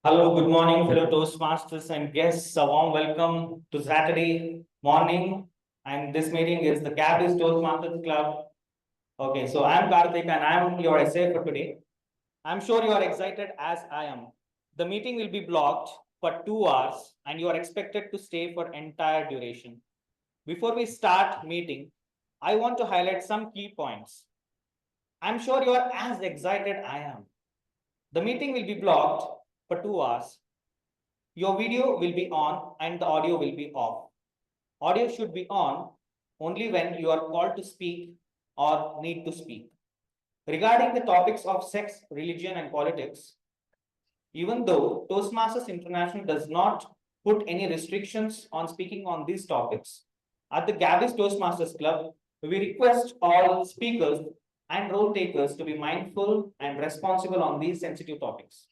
Hello, good morning, fellow Toastmasters and guests. A warm welcome to Saturday morning. And this meeting is the Gabbys Toastmasters Club. Okay, so I'm Karthik and I'm your essay for today. I'm sure you are excited as I am. The meeting will be blocked for 2 hours and you are expected to stay for entire duration. Before we start meeting, I want to highlight some key points. I'm sure you are as excited I am. The meeting will be blocked for 2 hours. Your video will be on and the audio will be off. Audio should be on only when you are called to speak or need to speak. Regarding the topics of sex, religion, and politics, even though Toastmasters International does not put any restrictions on speaking on these topics, at the Gabbys Toastmasters Club, we request all speakers and role takers to be mindful and responsible on these sensitive topics.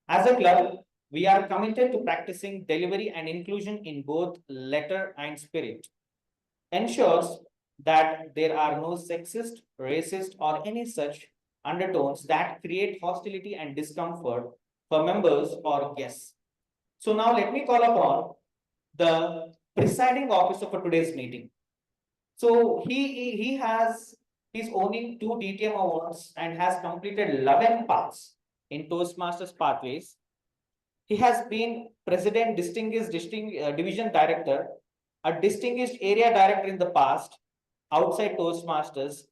As a club, we are committed to practicing delivery and inclusion in both letter and spirit. Ensures that there are no sexist, racist, or any such undertones that create hostility and discomfort for members or guests. So now let me call upon the presiding officer for today's meeting. So he's owning 2 DTM awards and has completed 11 paths in Toastmasters pathways. He has been president, division director, a distinguished area director in the past outside Toastmasters.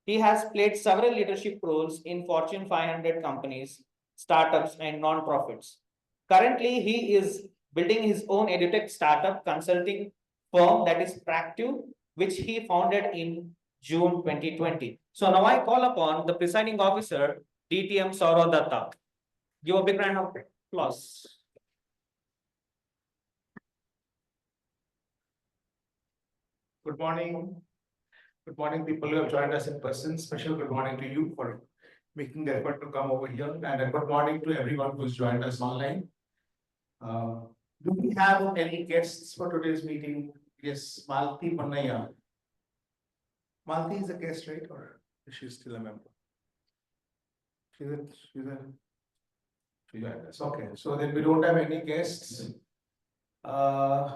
He has played several leadership roles in Fortune 500 companies, startups, and non-profits. Currently, he is building his own edutech startup consulting firm that is Practive, which he founded in June 2020. So now I call upon the presiding officer, DTM Sourav Dutta. Give a big round of applause. Good morning. Good morning, people who have joined us in person. Special good morning to you for making the effort to come over here. And a good morning to everyone who's joined us online. Do we have any guests for today's meeting? Yes, Malti Pannaya. Malti is a guest, right? Or is she still a member? She's she joined us. Okay, so then we don't have any guests. Okay.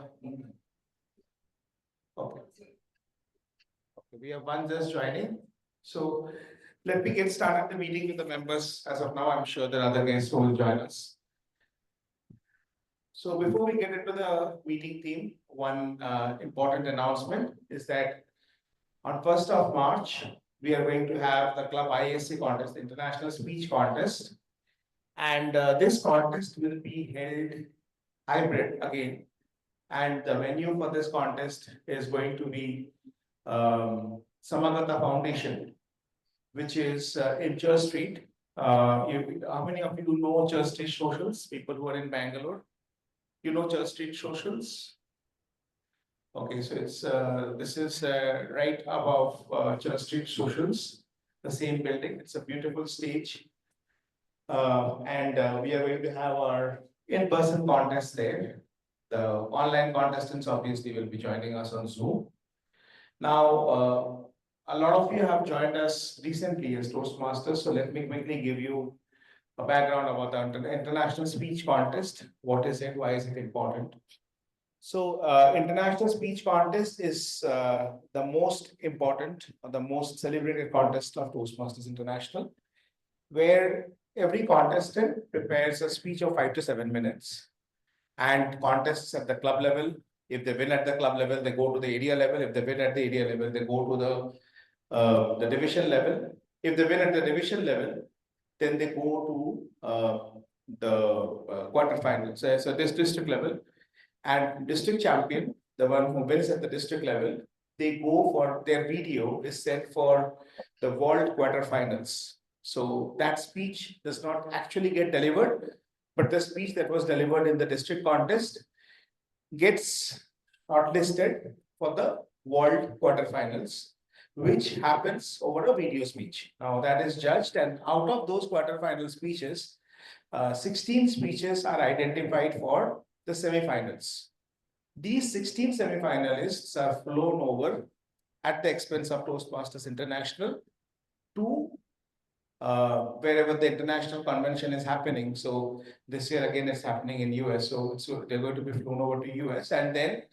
We have one just joining. So let me get started the meeting with the members. As of now, I'm sure there are other guests who will join us. So before we get into the meeting theme, one important announcement is that on 1st of March, we are going to have the Club ISC contest, the International Speech Contest. And this contest will be held hybrid again. And the venue for this contest is going to be Samagata Foundation, which is in Church Street. How many of you know Church Street Socials? People who are in Bangalore, you know Church Street Socials. Okay, so it's this is right above Church Street Socials, the same building. It's a beautiful stage, and we are going to have our in-person contest there. The online contestants obviously will be joining us on Zoom. Now, a lot of you have joined us recently as Toastmasters, so let me quickly give you a background about the International Speech Contest. What is it? Why is it important? So, International Speech Contest is the most important or the most celebrated contest of Toastmasters International, where every contestant prepares a speech of 5 to 7 minutes and contests at the club level. If they win at the club level, they go to the area level. If they win at the area level, they go to the division level. If they win at the division level, then they go to the quarterfinals. So this district level and district champion, the one who wins at the district level, they go for their video is sent for the world quarterfinals. So that speech does not actually get delivered, but the speech that was delivered in the district contest gets shortlisted for the world quarterfinals, which happens over a video speech. Now that is judged, and out of those quarterfinal speeches, 16 speeches are identified for the semifinals. These 16 semifinalists are flown over at the expense of Toastmasters International to wherever the international convention is happening. So this year again it's happening in US. So they're going to be flown over to US, and then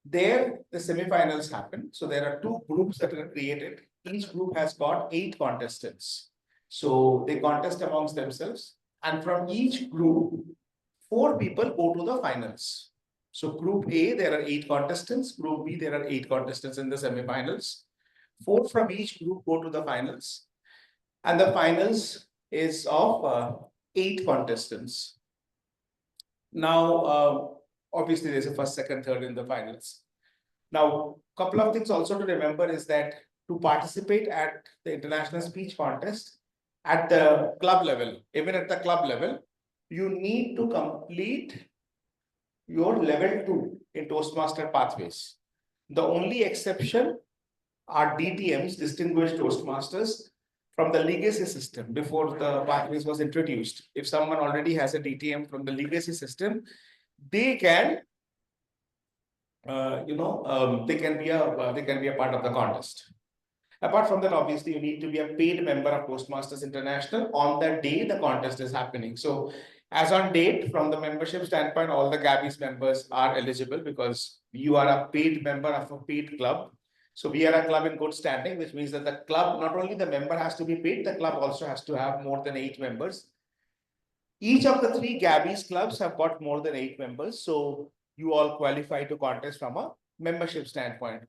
there the semifinals happen. So there are two groups that are created. Each group has got 8 contestants. So they contest amongst themselves, and from each group, 4 people go to the finals. So group A, there are 8 contestants. Group B, there are 8 contestants in the semifinals. 4 from each group go to the finals. And the finals is of 8 contestants. Now, obviously, there's a first, second, third in the finals. Now, a couple of things also to remember is that to participate at the international speech contest at the club level, even at the club level, you need to complete your level 2 in Toastmaster pathways. The only exception are DTMs, Distinguished Toastmasters, from the legacy system before the pathways was introduced. If someone already has a DTM from the legacy system, they can, they can be a part of the contest. Apart from that, obviously, you need to be a paid member of Toastmasters International on the day the contest is happening. So, as on date, from the membership standpoint, all the Gabbys members are eligible because you are a paid member of a paid club. So we are a club in good standing, which means that the club, not only the member has to be paid, the club also has to have more than 8 members. Each of the 3 Gabbys clubs have got more than 8 members. So you all qualify to contest from a membership standpoint.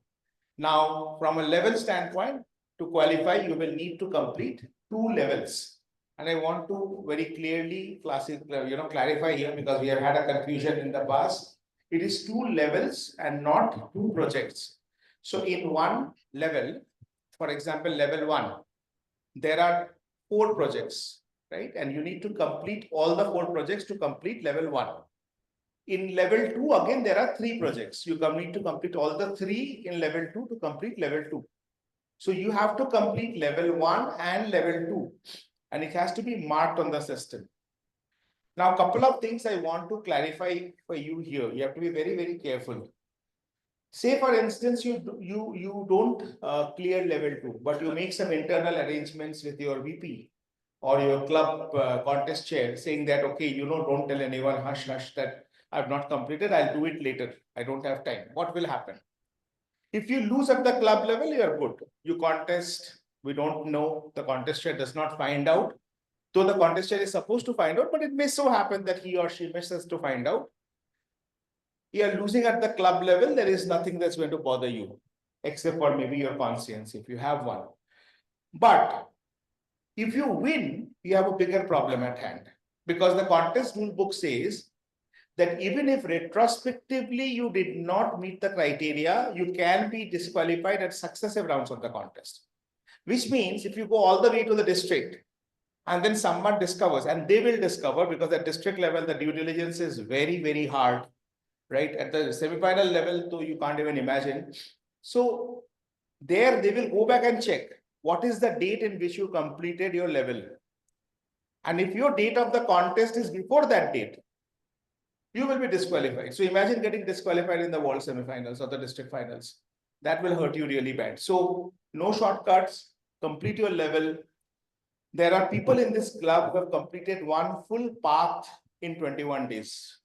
Now, from a level standpoint, to qualify, you will need to complete 2 levels. And I want to very clearly clarify here because we have had a confusion in the past. It is 2 levels and not 2 projects. So in one level, for example, level 1, there are 4 projects, right? And you need to complete all the 4 projects to complete level 1. In level 2, again, there are 3 projects. You need to complete all the 3 in level 2 to complete level 2. So you have to complete level 1 and level 2, and it has to be marked on the system. Now, a couple of things I want to clarify for you here. You have to be very, very careful. Say, for instance, you don't clear level 2, but you make some internal arrangements with your VP or your club contest chair saying that, okay, don't tell anyone, hush, that I've not completed, I'll do it later. I don't have time. What will happen? If you lose at the club level, you are good. You contest, we don't know, the contest chair does not find out. Though the contest chair is supposed to find out, but it may so happen that he or she misses to find out. You are losing at the club level, there is nothing that's going to bother you, except for maybe your conscience, if you have one. But if you win, you have a bigger problem at hand, because the contest rule book says that even if retrospectively you did not meet the criteria, you can be disqualified at successive rounds of the contest. Which means if you go all the way to the district and then someone discovers, and they will discover because at district level, the due diligence is very, very hard, right? At the semi-final level, though, you can't even imagine. So there they will go back and check what is the date in which you completed your level. And if your date of the contest is before that date, you will be disqualified. So imagine getting disqualified in the world semifinals or the district finals. That will hurt you really bad. So no shortcuts, complete your level. There are people in this club who have completed one full path in 21 days.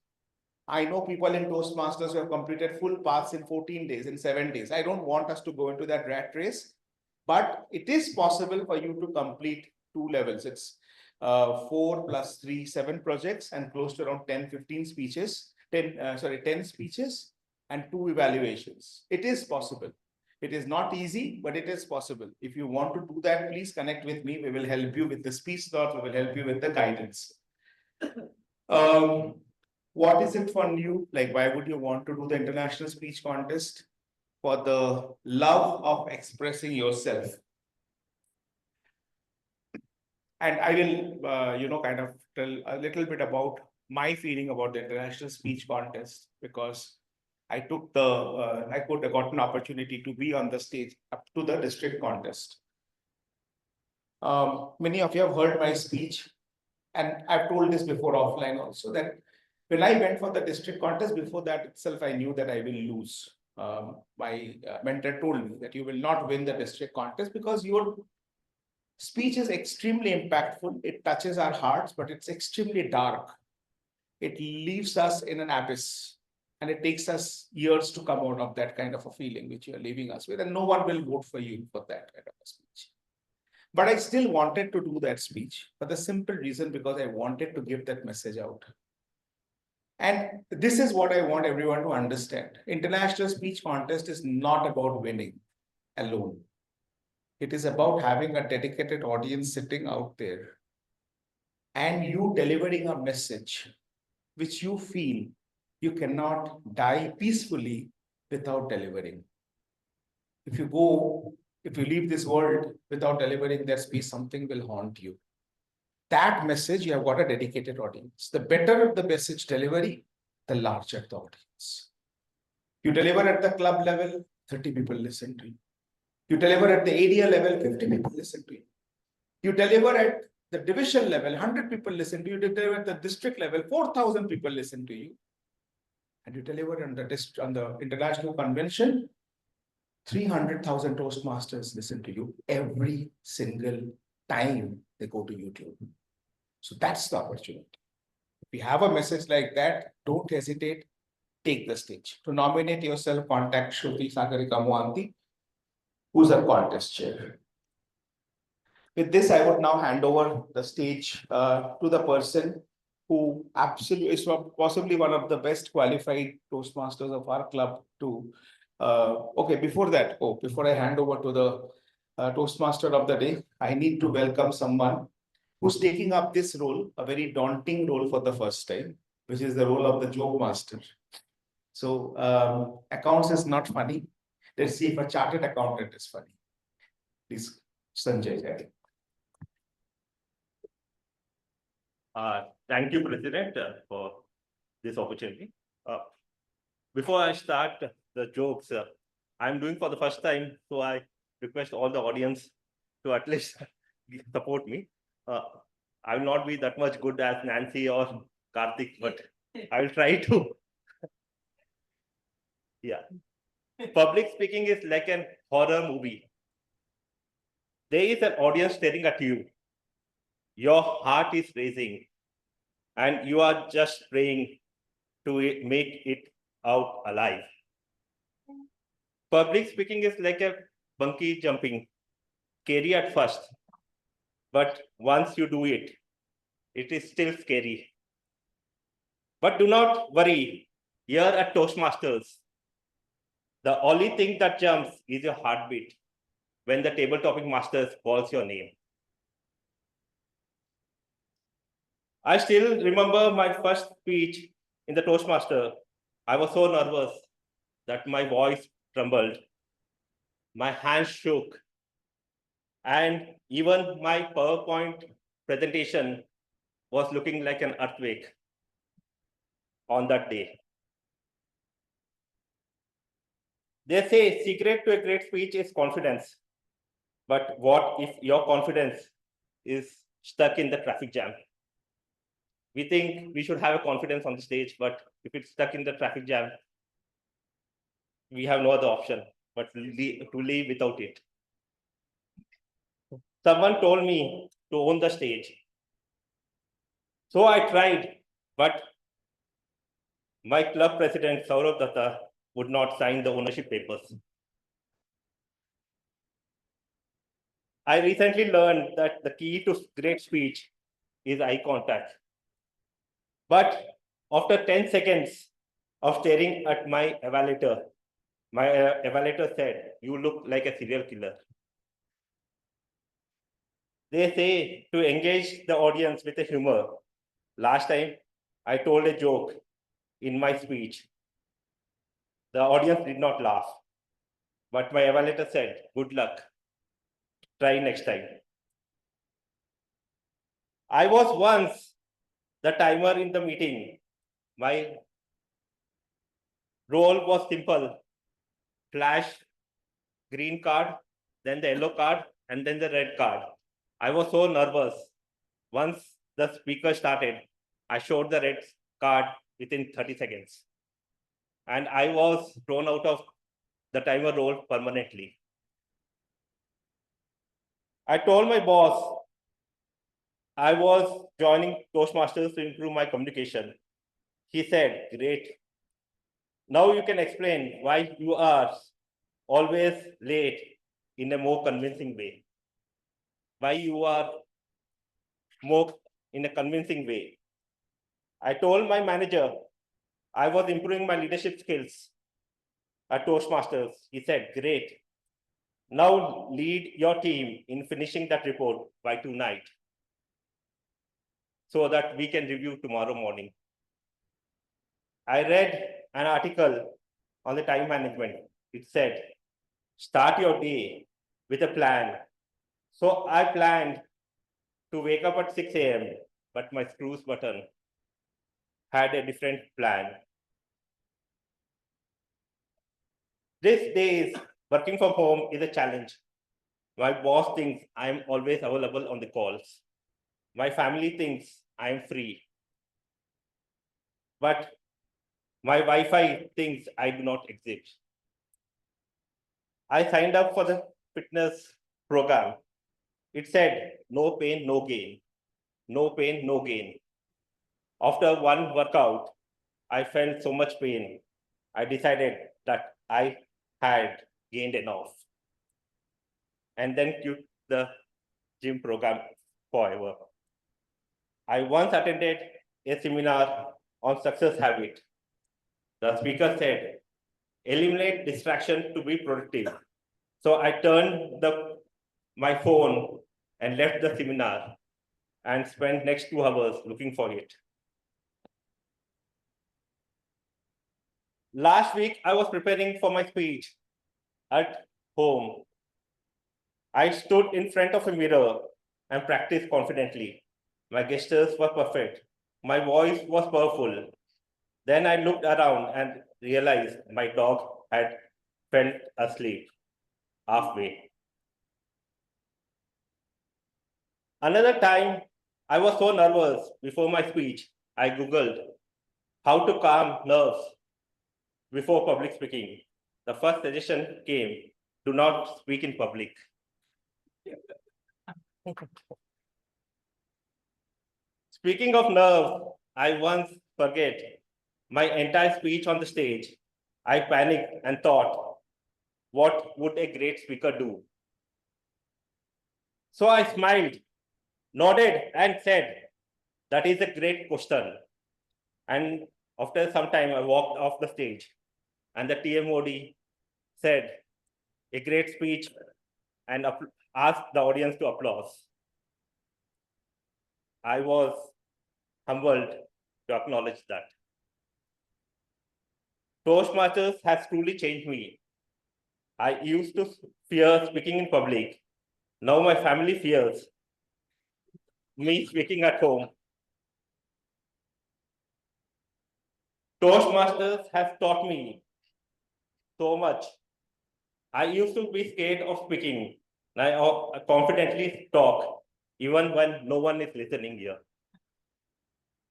I know people in Toastmasters who have completed full paths in 14 days, in 7 days. I don't want us to go into that rat race, but it is possible for you to complete 2 levels. It's 4 plus 3, 7 projects and close to around 10 speeches and 2 evaluations. It is possible. It is not easy, but it is possible. If you want to do that, please connect with me. We will help you with the speech slot. We will help you with the guidance. What is it for you? Like, why would you want to do the international speech contest? For the love of expressing yourself. And I will, kind of tell a little bit about my feeling about the international speech contest, because I took I got an opportunity to be on the stage up to the district contest. Many of you have heard my speech, and I've told this before offline also, that when I went for the district contest, before that itself, I knew that I will lose. My mentor told me that you will not win the district contest because your Speech is extremely impactful. It touches our hearts, but it's extremely dark. It leaves us in an abyss. And it takes us years to come out of that kind of a feeling which you're leaving us with. And no one will vote for you for that kind of a speech. But I still wanted to do that speech for the simple reason because I wanted to give that message out. And this is what I want everyone to understand. International Speech Contest is not about winning alone. It is about having a dedicated audience sitting out there and you delivering a message which you feel you cannot die peacefully without delivering. If you leave this world without delivering that speech, something will haunt you. That message, you have got a dedicated audience. The better the message delivery, the larger the audience. You deliver at the club level, 30 people listen to you. You deliver at the area level, 50 people listen to you. You deliver at the division level, 100 people listen to you. You deliver at the district level, 4,000 people listen to you. And you deliver on the international convention, 300,000 Toastmasters listen to you every single time they go to YouTube. So that's the opportunity. If you have a message like that, don't hesitate, take the stage. To nominate yourself, contact Shruti Sagarika Mohanty, who's a contest chair. With this, I would now hand over the stage to the person who absolutely is possibly one of the best qualified Toastmasters of our club to. Okay, before I hand over to the Toastmaster of the day, I need to welcome someone who's taking up this role, a very daunting role for the first time, which is the role of the joke master. So accounts is not funny. Let's see if a chartered accountant is funny. Please, Sanjay Jain. Thank you, President, for this opportunity. Before I start the jokes, I'm doing for the first time, so I request all the audience to at least support me. I will not be that much good as Nancy or Karthik, but I will try to. Yeah. Public speaking is like an horror movie. There is an audience staring at you. Your heart is racing, and you are just praying to make it out alive. Public speaking is like a bungee jumping, scary at first, but once you do it, it is still scary. But do not worry, here at Toastmasters, the only thing that jumps is your heartbeat when the table topic masters calls your name. I still remember my first speech in the Toastmaster. I was so nervous that my voice trembled, my hands shook, and even my PowerPoint presentation was looking like an earthquake on that day. They say secret to a great speech is confidence. But what if your confidence is stuck in the traffic jam? We think we should have a confidence on the stage, but if it's stuck in the traffic jam, we have no other option but to leave without it. Someone told me to own the stage. So I tried, but my club president, Sourav Dutta, would not sign the ownership papers. I recently learned that the key to great speech is eye contact. But after 10 seconds of staring at my evaluator said, "You look like a serial killer." They say to engage the audience with a humor. Last time, I told a joke in my speech. The audience did not laugh, but my evaluator said, "Good luck. Try next time." I was once the timer in the meeting. My role was simple: flash green card, then the yellow card, and then the red card. I was so nervous. Once the speaker started, I showed the red card within 30 seconds. And I was thrown out of the timer role permanently. I told my boss I was joining Toastmasters to improve my communication. He said, great. Now you can explain why you are always late in a more convincing way. Why you are more in a convincing way. I told my manager I was improving my leadership skills at Toastmasters. He said, great. Now lead your team in finishing that report by tonight so that we can review tomorrow morning. I read an article on the time management. It said, start your day with a plan. So I planned to wake up at 6 a.m., but my snooze button had a different plan. These days, working from home is a challenge. My boss thinks I'm always available on the calls. My family thinks I'm free. But my Wi-Fi thinks I do not exist. I signed up for the fitness program. It said, no pain, no gain. No pain, no gain. After one workout, I felt so much pain. I decided that I had gained enough and then quit the gym program forever. I once attended a seminar on success habit. The speaker said, eliminate distraction to be productive. So I turned my phone and left the seminar and spent next 2 hours looking for it. Last week, I was preparing for my speech at home. I stood in front of a mirror and practiced confidently. My gestures were perfect. My voice was powerful. Then I looked around and realized my dog had fell asleep halfway. Another time, I was so nervous before my speech, I Googled how to calm nerves before public speaking. The first suggestion came, do not speak in public. Speaking of nerves, I once forget my entire speech on the stage. I panicked and thought, what would a great speaker do? So I smiled, nodded, and said, that is a great question. And after some time, I walked off the stage, and the TMOD said, a great speech, and asked the audience to applause. I was humbled to acknowledge that. Toastmasters has truly changed me. I used to fear speaking in public. Now my family fears me speaking at home. Toastmasters has taught me so much. I used to be scared of speaking. Now I confidently talk, even when no one is listening here.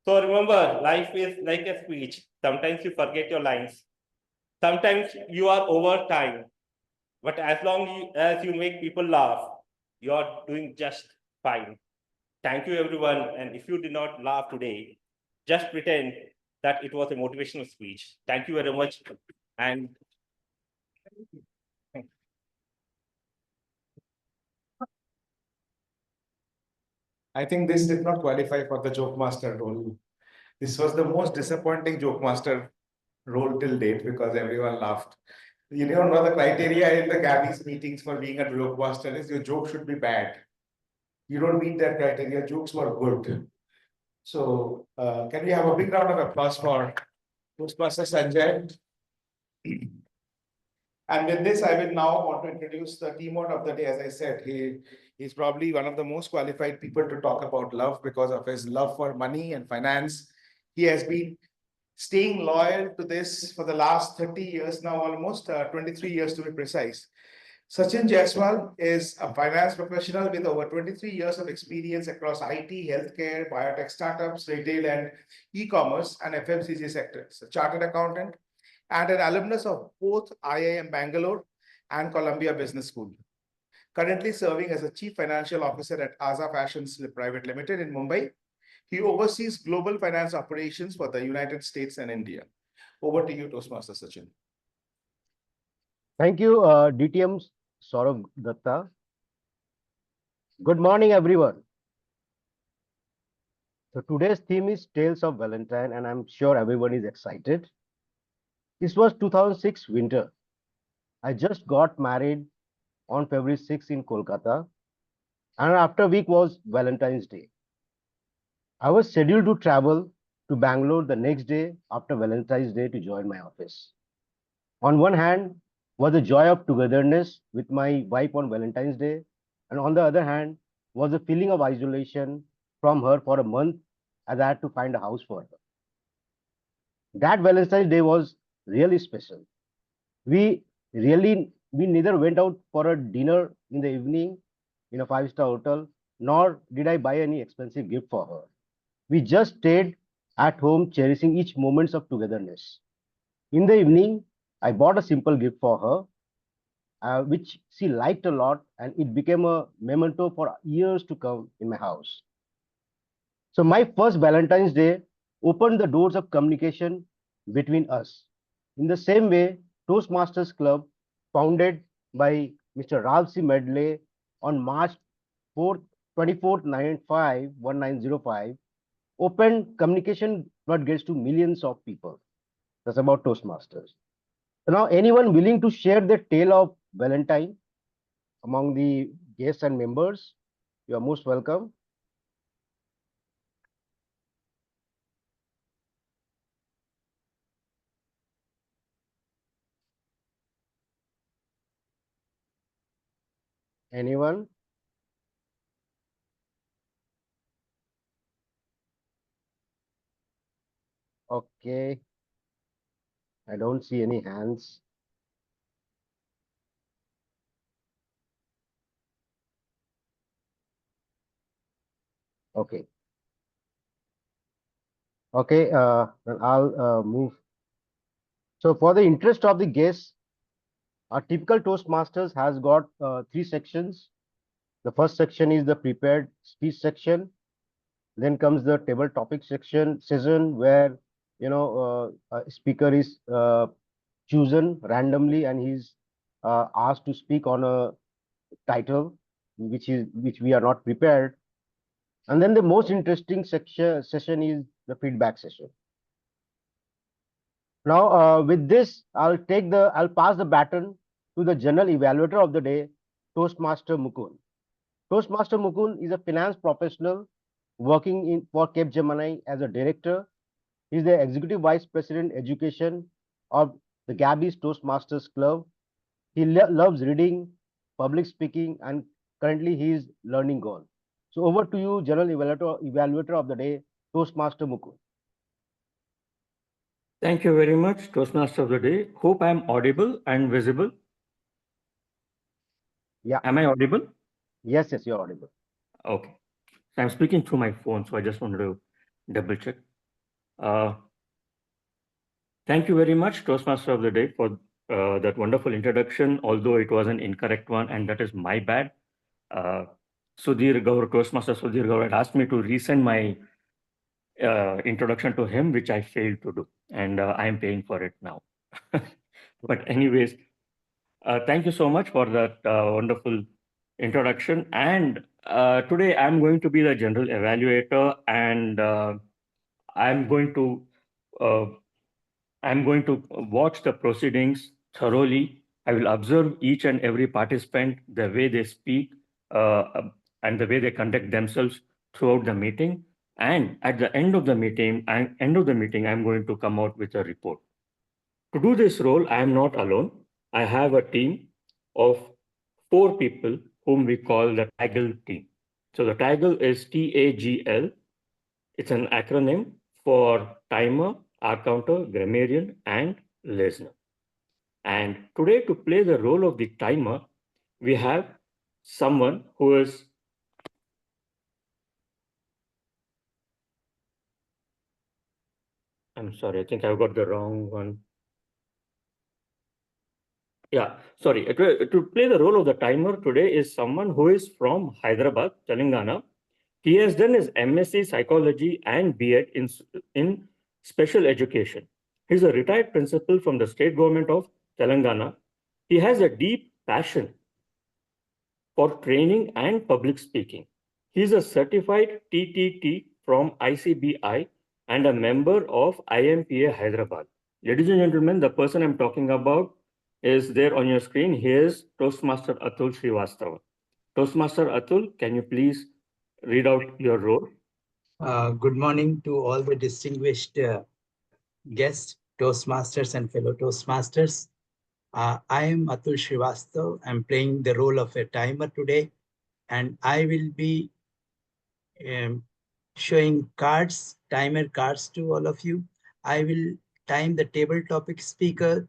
So remember, life is like a speech. Sometimes you forget your lines. Sometimes you are over time. But as long as you make people laugh, you are doing just fine. Thank you, everyone. And if you did not laugh today, just pretend that it was a motivational speech. Thank you very much. And I think this did not qualify for the joke master role. This was the most disappointing joke master role till date because everyone laughed. You don't know the criteria in the Gabbys meetings for being a joke master is your joke should be bad. You don't meet that criteria. Jokes were good. So can we have a big round of applause for Toastmaster Sanjay? And with this, I will now want to introduce the TMOD of the day. As I said, he's probably one of the most qualified people to talk about love because of his love for money and finance. He has been staying loyal to this for the last 30 years now, almost 23 years to be precise. Sachin Jaiswal is a finance professional with over 23 years of experience across IT, healthcare, biotech startups, retail and e-commerce and FMCG sectors. A chartered accountant and an alumnus of both IIM Bangalore and Columbia Business School. currently serving as a Chief Financial Officer at Aza Fashions Private Limited in Mumbai. He oversees global finance operations for the United States and India. Over to you, Toastmaster Sachin. Thank you, DTM Sourav Dutta. Good morning, everyone. So today's theme is Tales of Valentine, and I'm sure everyone is excited. This was 2006 winter. I just got married on February 6 in Kolkata, and after a week was Valentine's Day. I was scheduled to travel to Bangalore the next day after Valentine's Day to join my office. On one hand was the joy of togetherness with my wife on Valentine's Day, and on the other hand was the feeling of isolation from her for a month as I had to find a house for her. That Valentine's Day was really special. We neither went out for a dinner in the evening in a five-star hotel, nor did I buy any expensive gift for her. We just stayed at home, cherishing each moment of togetherness. In the evening, I bought a simple gift for her, which she liked a lot, and it became a memento for years to come in my house. So my first Valentine's Day opened the doors of communication between us. In the same way, Toastmasters Club, founded by Mr. Rahul Medley on March 4th, 24th, 1905, opened communication floodgates to millions of people. That's about Toastmasters. So now, anyone willing to share the tale of Valentine among the guests and members, you are most welcome. Anyone? Okay. I don't see any hands. Okay. Okay, then I'll move. So for the interest of the guests, our typical Toastmasters has got three sections. The first section is the prepared speech section. Then comes the table topic session where a speaker is chosen randomly and he's asked to speak on a title which we are not prepared. And then the most interesting session is the feedback session. Now, with this, I'll pass the baton to the general evaluator of the day, Toastmaster Mukund. Toastmaster Mukund is a finance professional working for Capgemini as a director. He's the executive vice president education of the Gabbys Toastmasters Club. He loves reading, public speaking, and currently he is learning goal. So over to you, general evaluator of the day, Toastmaster Mukund. Thank you very much, Toastmaster of the day. Hope I'm audible and visible. Yeah. Am I audible? Yes, you're audible. Okay. So I'm speaking through my phone, so I just wanted to double check. Thank you very much, Toastmaster of the day, for that wonderful introduction, although it was an incorrect one, and that is my bad. Sudhir Gaur, Toastmaster Sudhir Gaur had asked me to resend my introduction to him, which I failed to do, and I am paying for it now. But anyways, thank you so much for that wonderful introduction. And today I'm going to be the general evaluator, and I'm going to watch the proceedings thoroughly. I will observe each and every participant, the way they speak, and the way they conduct themselves throughout the meeting. And at the end of the meeting, I'm going to come out with a report. To do this role, I am not alone. I have a team of 4 people whom we call the TAGL team. So the TAGL is TAGL. It's an acronym for timer, R counter, grammarian, and listener. And today, to play the role of the timer, we have someone who is I'm sorry, I think I've got the wrong one. Yeah, sorry. To play the role of the timer today is someone who is from Hyderabad, Telangana. He has done his MSc Psychology and B.Ed in special education. He's a retired principal from the state government of Telangana. He has a deep passion for training and public speaking. He's a certified TTT from ICBI and a member of IMPA Hyderabad. Ladies and gentlemen, the person I'm talking about is there on your screen. He is Toastmaster Atul Srivastava. Toastmaster Atul, can you please read out your role? Good morning to all the distinguished guests, Toastmasters and fellow Toastmasters. I am Atul Srivastav. I'm playing the role of a timer today, and I will be showing cards, timer cards to all of you. I will time the table topic speaker,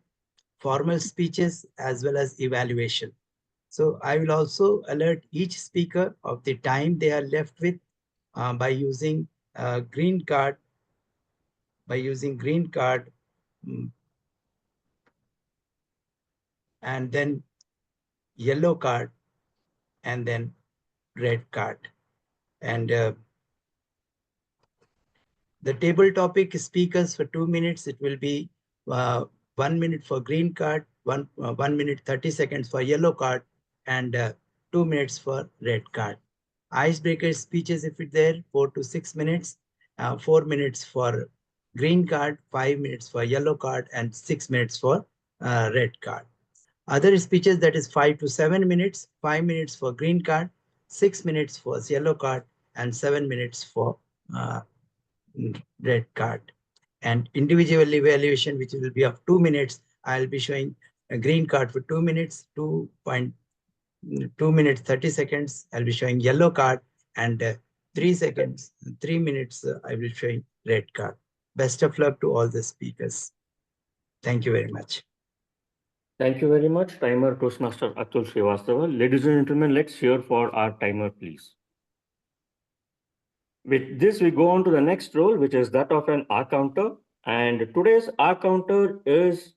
formal speeches, as well as evaluation. So I will also alert each speaker of the time they are left with by using green card, and then yellow card, and then red card. And the table topic speakers for 2 minutes, it will be 1 minute for green card, 1 minute 30 seconds for yellow card, and 2 minutes for red card. Icebreaker speeches, if it's there, 4 to 6 minutes, 4 minutes for green card, 5 minutes for yellow card, and 6 minutes for red card. Other speeches, that is 5 to 7 minutes, 5 minutes for green card, 6 minutes for yellow card, and 7 minutes for red card. And individual evaluation, which will be of 2 minutes, I'll be showing a green card for 2 minutes, 2 minutes 30 seconds. I'll be showing yellow card, and 3 minutes I will showing red card. Best of luck to all the speakers. Thank you very much. Thank you very much, timer Toastmaster Atul Srivastava. Ladies and gentlemen, let's hear for our timer, please. With this, we go on to the next role, which is that of an R counter. And today's R counter is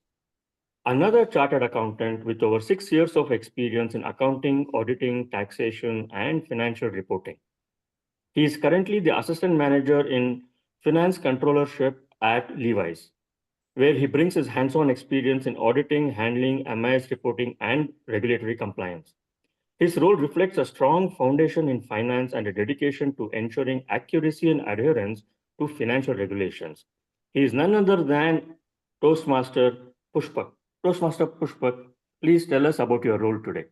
another chartered accountant with over 6 years of experience in accounting, auditing, taxation, and financial reporting. He is currently the assistant manager in finance controllership at Levi's, where he brings his hands-on experience in auditing, handling, MIS reporting, and regulatory compliance. His role reflects a strong foundation in finance and a dedication to ensuring accuracy and adherence to financial regulations. He is none other than Toastmaster Pushpak. Toastmaster Pushpak, please tell us about your role today.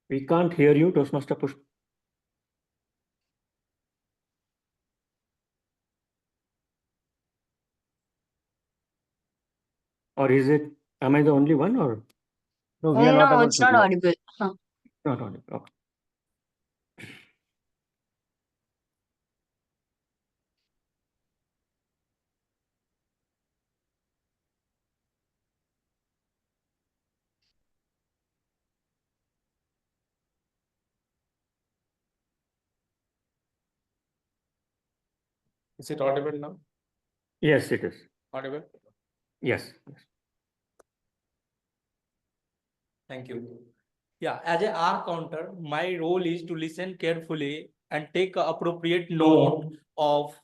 We can't hear you, Toastmaster Pushpak. Or is it, am I the only one, or? No, we are not No, able it's to not hear. audible. Huh. Not audible. Okay. Is it audible now? Yes, it is. Audible? Yes. Thank you. Yeah, as a R counter, my role is to listen carefully and take appropriate note of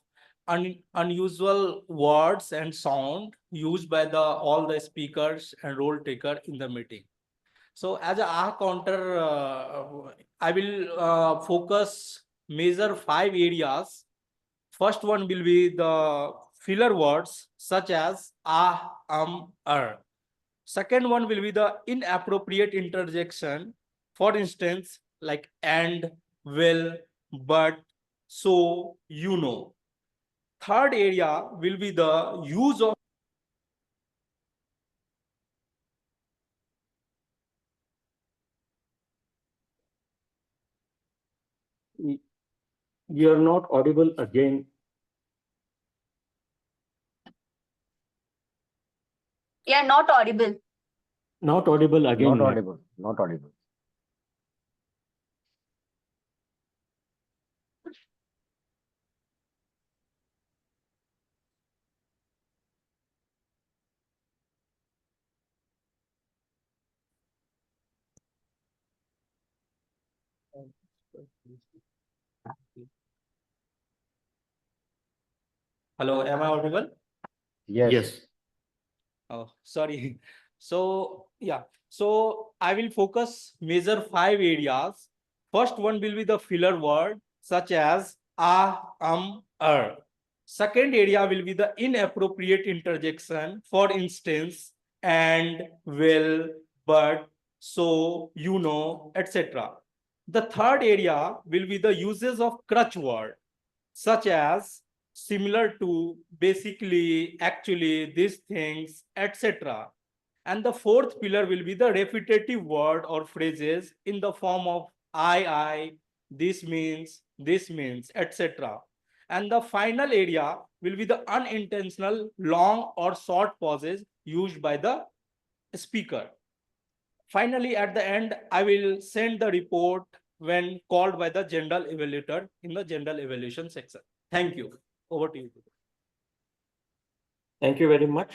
unusual words and sound used by all the speakers and role taker in the meeting. So as a R counter, I will focus major 5 areas. First one will be the filler words such as Second one will be the inappropriate interjection. For instance, like and, well, but, so, you know. Third area will be the use of You're not audible again. Yeah, not audible. Not audible again. Not audible. Not audible. Hello, am I audible? Yes. Yes. Oh, sorry. So, yeah. So I will focus major 5 areas. First one will be the filler word such as er. Second area will be the inappropriate interjection. For instance, and, will, but, so, etc. The third area will be the uses of crutch word such as similar to, basically, actually, these things, etc. And the fourth pillar will be the repetitive word or phrases in the form of I, this means, etc. And the final area will be the unintentional long or short pauses used by the speaker. Finally, at the end, I will send the report when called by the general evaluator in the general evaluation section. Thank you. Over to you. Thank you very much.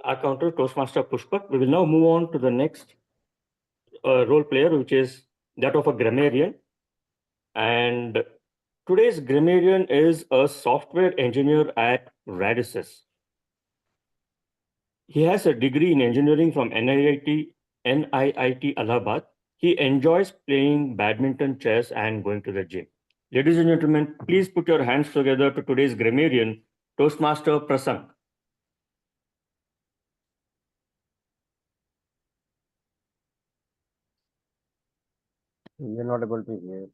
Our counter Toastmaster Pushpak. We will now move on to the next role player, which is that of a grammarian. And today's grammarian is a software engineer at Radisys. He has a degree in engineering from NIIT Allahabad. He enjoys playing badminton, chess, and going to the gym. Ladies and gentlemen, please put your hands together to today's grammarian, Toastmaster Prasang. You're not able to hear.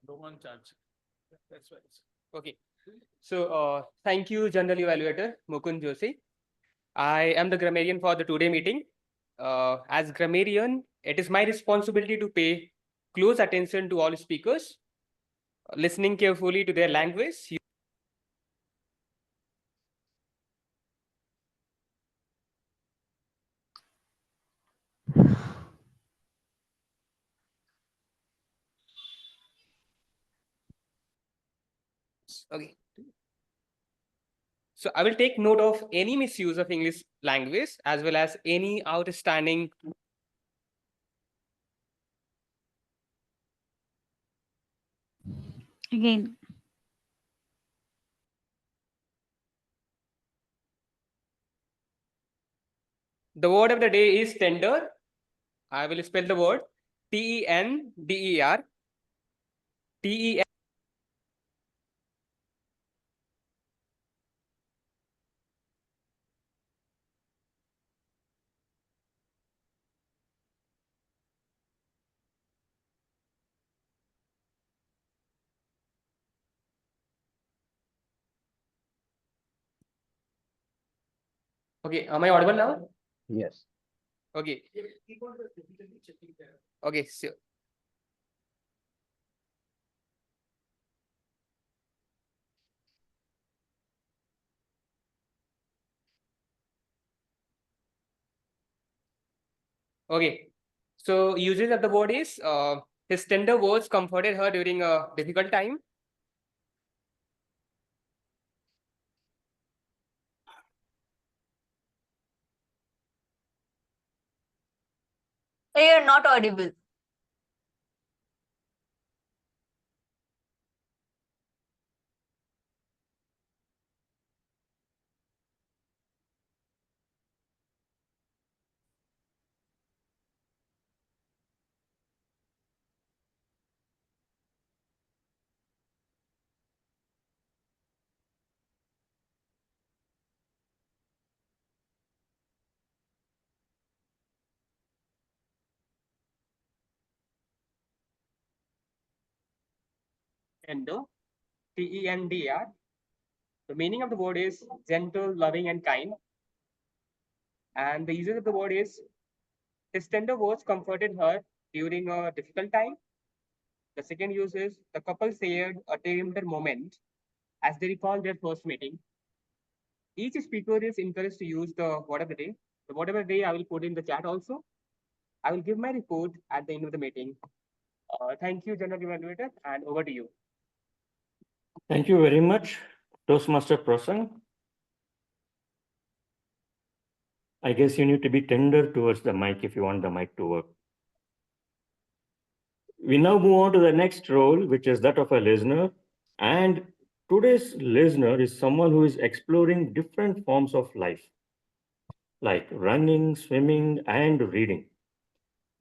No one charge. That's why. Okay. So, thank you, General Evaluator Mukund Joshi. I am the grammarian for the today meeting. As grammarian, it is my responsibility to pay close attention to all speakers, listening carefully to their language. Okay. So I will take note of any misuse of English language as well as any outstanding. Again. The word of the day is tender. I will spell the word TENDER. TEN. Okay, am I audible now? Yes. Okay. Okay, so okay. So usage of the word is his tender words comforted her during a difficult time. You're not audible. Tender, TENDER. The meaning of the word is gentle, loving, and kind. And the usage of the word is his tender words comforted her during a difficult time. The second use is the couple shared a tender moment as they recall their first meeting. Each speaker is encouraged to use the word of the day. The word of the day I will put in the chat also. I will give my report at the end of the meeting. Thank you, General Evaluator, and over to you. Thank you very much. Toastmaster Prasang. I guess you need to be tender towards the mic if you want the mic to work. We now move on to the next role, which is that of a listener. And today's listener is someone who is exploring different forms of life, like running, swimming, and reading.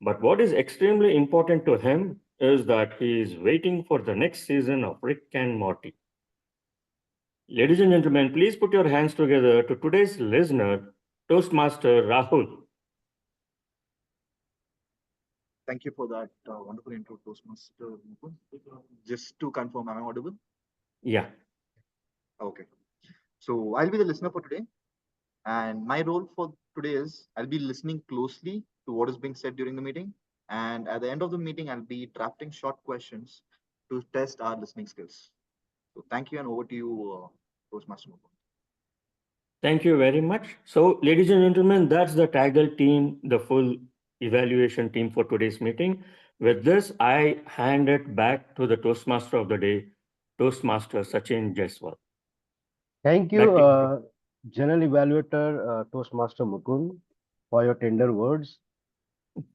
But what is extremely important to him is that he is waiting for the next season of Rick and Morty. Ladies and gentlemen, please put your hands together to today's listener, Toastmaster Rahul. Thank you for that wonderful intro, Toastmaster Mukund. Just to confirm, am I audible? Yeah. Okay. So I'll be the listener for today. And my role for today is I'll be listening closely to what is being said during the meeting. And at the end of the meeting, I'll be drafting short questions to test our listening skills. So thank you, and over to you, Toastmaster Mukund. Thank you very much. So, ladies and gentlemen, that's the TAGL team, the full evaluation team for today's meeting. With this, I hand it back to the Toastmaster of the day, Toastmaster Sachin Jaiswal. Thank Back you, to you. General Evaluator Toastmaster Mukund, for your tender words.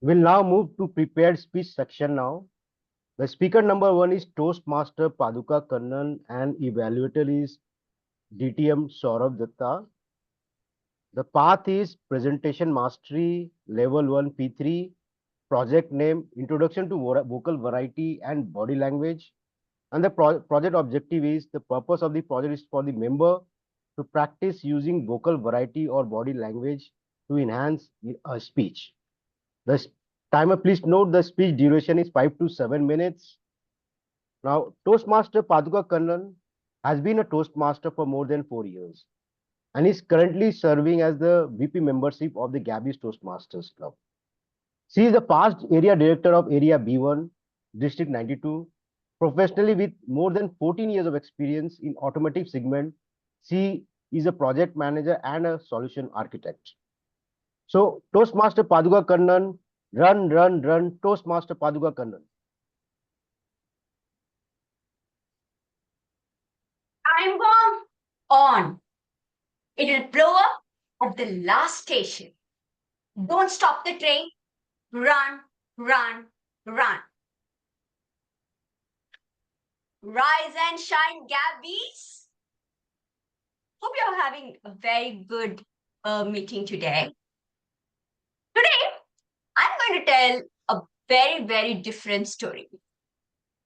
We'll now move to prepared speech section now. The speaker number 1 is Toastmaster Paduka Kannan and evaluator is DTM Sourav Dutta. The path is Presentation Mastery Level 1 P3, project name Introduction to Vocal Variety and Body Language. And the project objective is the purpose of the project is for the member to practice using vocal variety or body language to enhance a speech. The timer, please note the speech duration is 5 to 7 minutes. Now, Toastmaster Paduka Kannan has been a Toastmaster for more than 4 years and is currently serving as the VP membership of the Gabbys Toastmasters Club. She is the past area director of Area B1, District 92. Professionally, with more than 14 years of experience in automotive segment, she is a project manager and a solution architect. So, Toastmaster Paduka Kannan, run, Toastmaster Paduka Kannan. Time bomb on. It'll blow up at the last station. Don't stop the train. Run, run, run. Rise and shine, Gabbys. Hope you're having a very good meeting today. Today, I'm going to tell a very, very different story.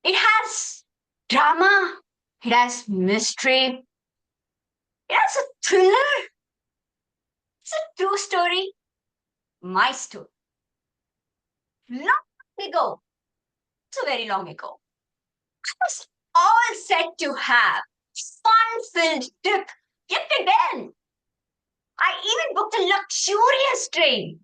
It has drama, it has mystery, it has a thriller. It's a true story, my story. Long ago, so very long ago, I was all set to have fun-filled trip yet again. I even booked a luxurious train,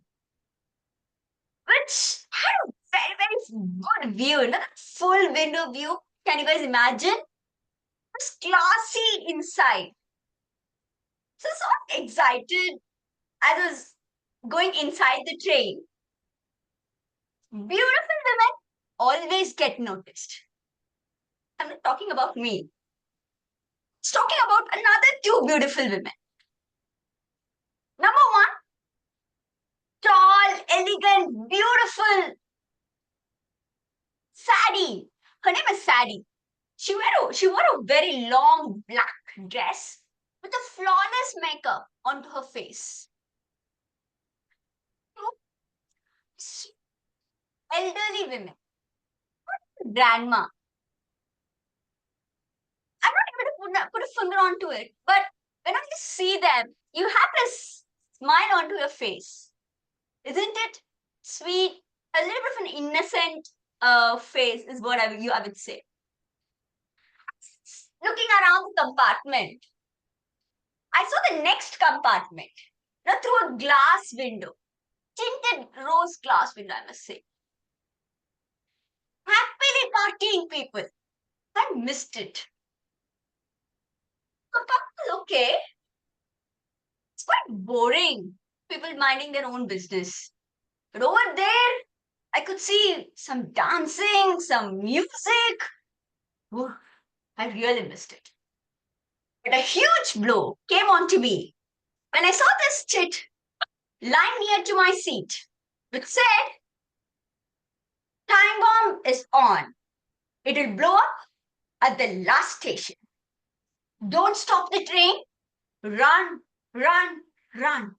which had a very, very good view, full window view. Can you guys imagine? It was classy inside. So I was so excited as I was going inside the train. Beautiful women always get noticed. I'm not talking about me. It's talking about another two beautiful women. Number one, tall, elegant, beautiful Sadie. Her name is Sadie. She wore a very long black dress with a flawless makeup onto her face. Elderly women, grandma. I'm not able to put a finger onto it, but whenever you see them, you have this smile onto your face. Isn't it sweet? A little bit of an innocent face is what I would say. Looking around the compartment, I saw the next compartment, through a glass window, tinted rose glass window, I must say. Happily partying people. I missed it. Compartment, okay. It's quite boring. People minding their own business. But over there, I could see some dancing, some music. Oh, I really missed it. But a huge blow came onto me when I saw this chit lying near to my seat, which said, "Time bomb is on. It will blow up at the last station. Don't stop the train. Run, run, run."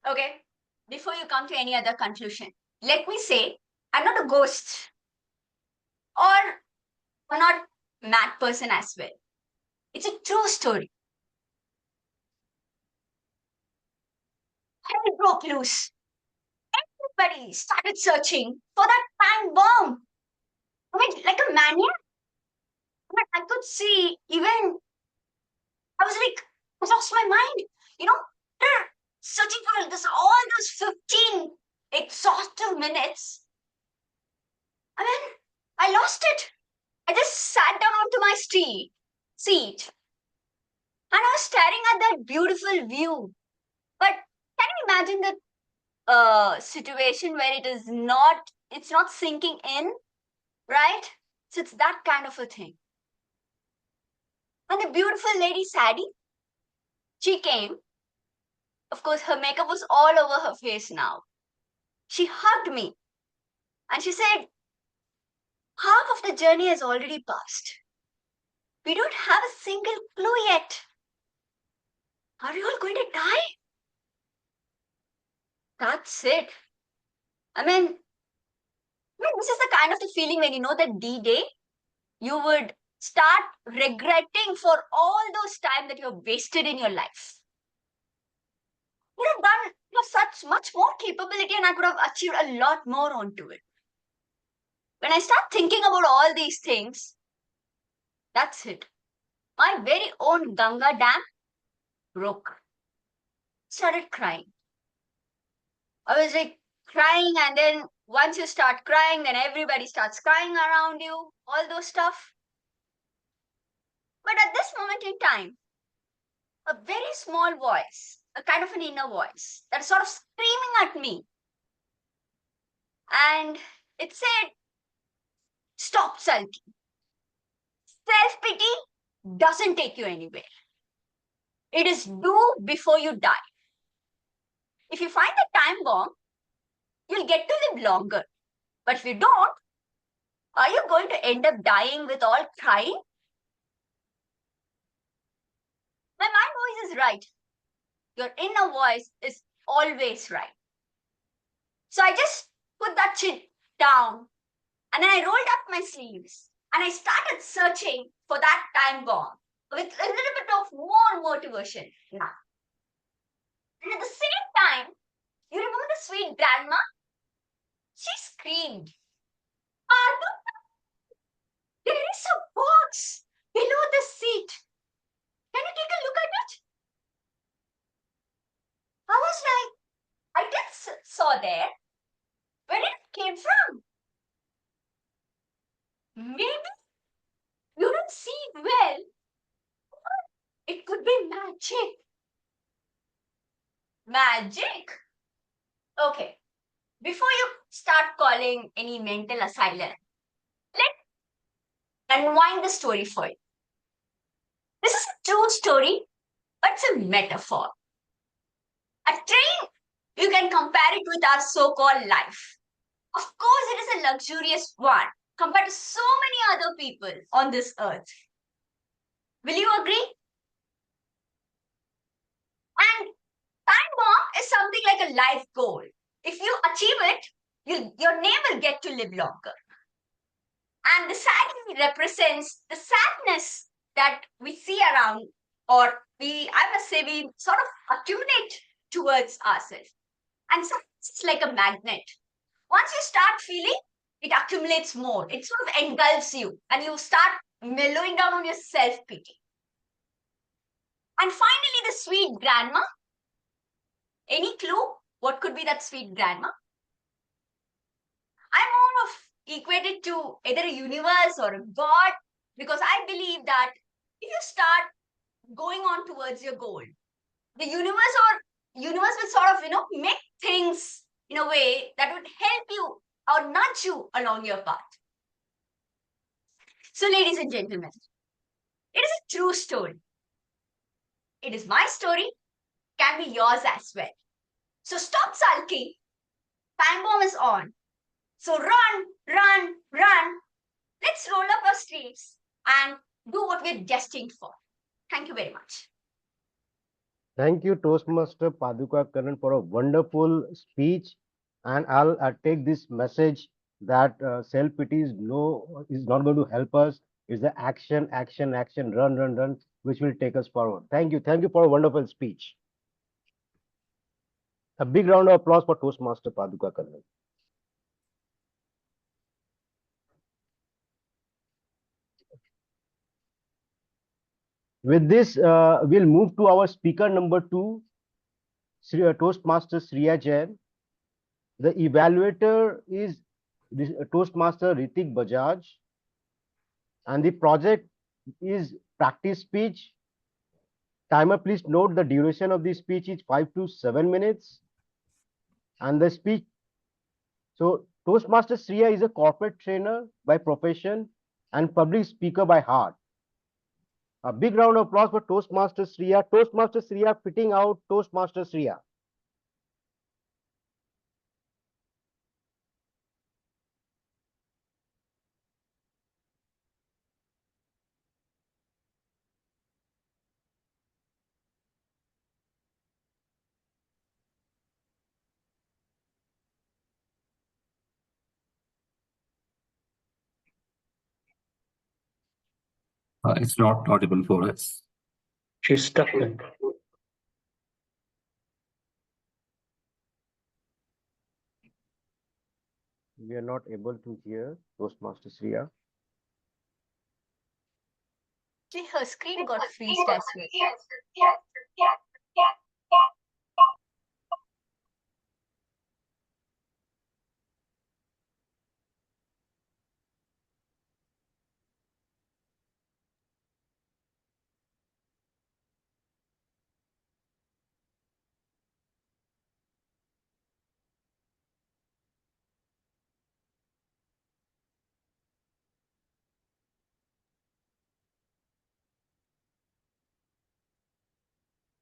Okay, before you come to any other conclusion, let me say I'm not a ghost or I'm not a mad person as well. It's a true story. Hell broke loose. Everybody started searching for that time bomb. I mean, like a maniac. I could see even, I was like, I lost my mind. You know, searching for this all those 15 exhaustive minutes. I mean, I lost it. I just sat down onto my seat and I was staring at that beautiful view. But can you imagine that situation where it's not sinking in, right? So it's that kind of a thing. And the beautiful lady Sadie, she came. Of course, her makeup was all over her face now. She hugged me and she said, "Half of the journey has already passed. We don't have a single clue yet. Are you all going to die?" That's it. I mean, this is the kind of the feeling when you know that D-Day, you would start regretting for all those time that you have wasted in your life. You have done such much more capability and I could have achieved a lot more onto it. When I start thinking about all these things, that's it. My very own Ganga dam broke. Started crying. I was like crying, and then once you start crying, then everybody starts crying around you, all those stuff. But at this moment in time, a very small voice, a kind of an inner voice, that is sort of screaming at me. And it said, "Stop sulking. Self-pity doesn't take you anywhere. It is do before you die. If you find the time bomb, you'll get to live longer. But if you don't, are you going to end up dying with all crying?" My mind voice is right. Your inner voice is always right. So I just put that shit down and then I rolled up my sleeves and I started searching for that time bomb with a little bit of more motivation now. And at the same time, you remember the sweet grandma? She screamed, "Paduka, there is a box below the seat. Can you take a look at it?" I was like, I did saw there. Where it came from? Maybe you don't see it well. It could be magic. Magic? Okay. Before you start calling any mental asylum, let's unwind the story for you. This is a true story, but it's a metaphor. A train, you can compare it with our so-called life. Of course, it is a luxurious one compared to so many other people on this earth. Will you agree? And time bomb is something like a life goal. If you achieve it, your name will get to live longer. And the sadness represents the sadness that we see around, or I must say, we sort of accumulate towards ourselves. And sadness is like a magnet. Once you start feeling, it accumulates more. It sort of engulfs you and you start mellowing down on your self-pity. And finally, the sweet grandma. Any clue? What could be that sweet grandma? I'm more of equated to either a universe or a god, because I believe that if you start going on towards your goal, the universe will sort of, make things in a way that would help you or nudge you along your path. So, ladies and gentlemen, it is a true story. It is my story, can be yours as well. So stop sulking. Time bomb is on. So run, run, run. Let's roll up our sleeves and do what we're destined for. Thank you very much. Thank you, Toastmaster Paduka Kannan, for a wonderful speech. And I'll take this message that self-pity is not going to help us. It's the action, action, action, run, run, run, which will take us forward. Thank you. Thank you for a wonderful speech. A big round of applause for Toastmaster Paduka Kannan. With this, we'll move to our speaker number 2, Toastmaster Sanjay Jain. The evaluator is Toastmaster Ritwik Bajaj, and the project is practice speech. Timer, please note the duration of the speech is 5 to 7 minutes. And the speech, so Toastmaster Sanjay is a corporate trainer by profession and public speaker by heart. A big round of applause for Toastmaster Sanjay. Toastmaster Sanjay fitting out Toastmaster Sanjay. It's not audible for us. She's stuck in. We are not able to hear Toastmaster Sanjay. Her screen got freezed as well.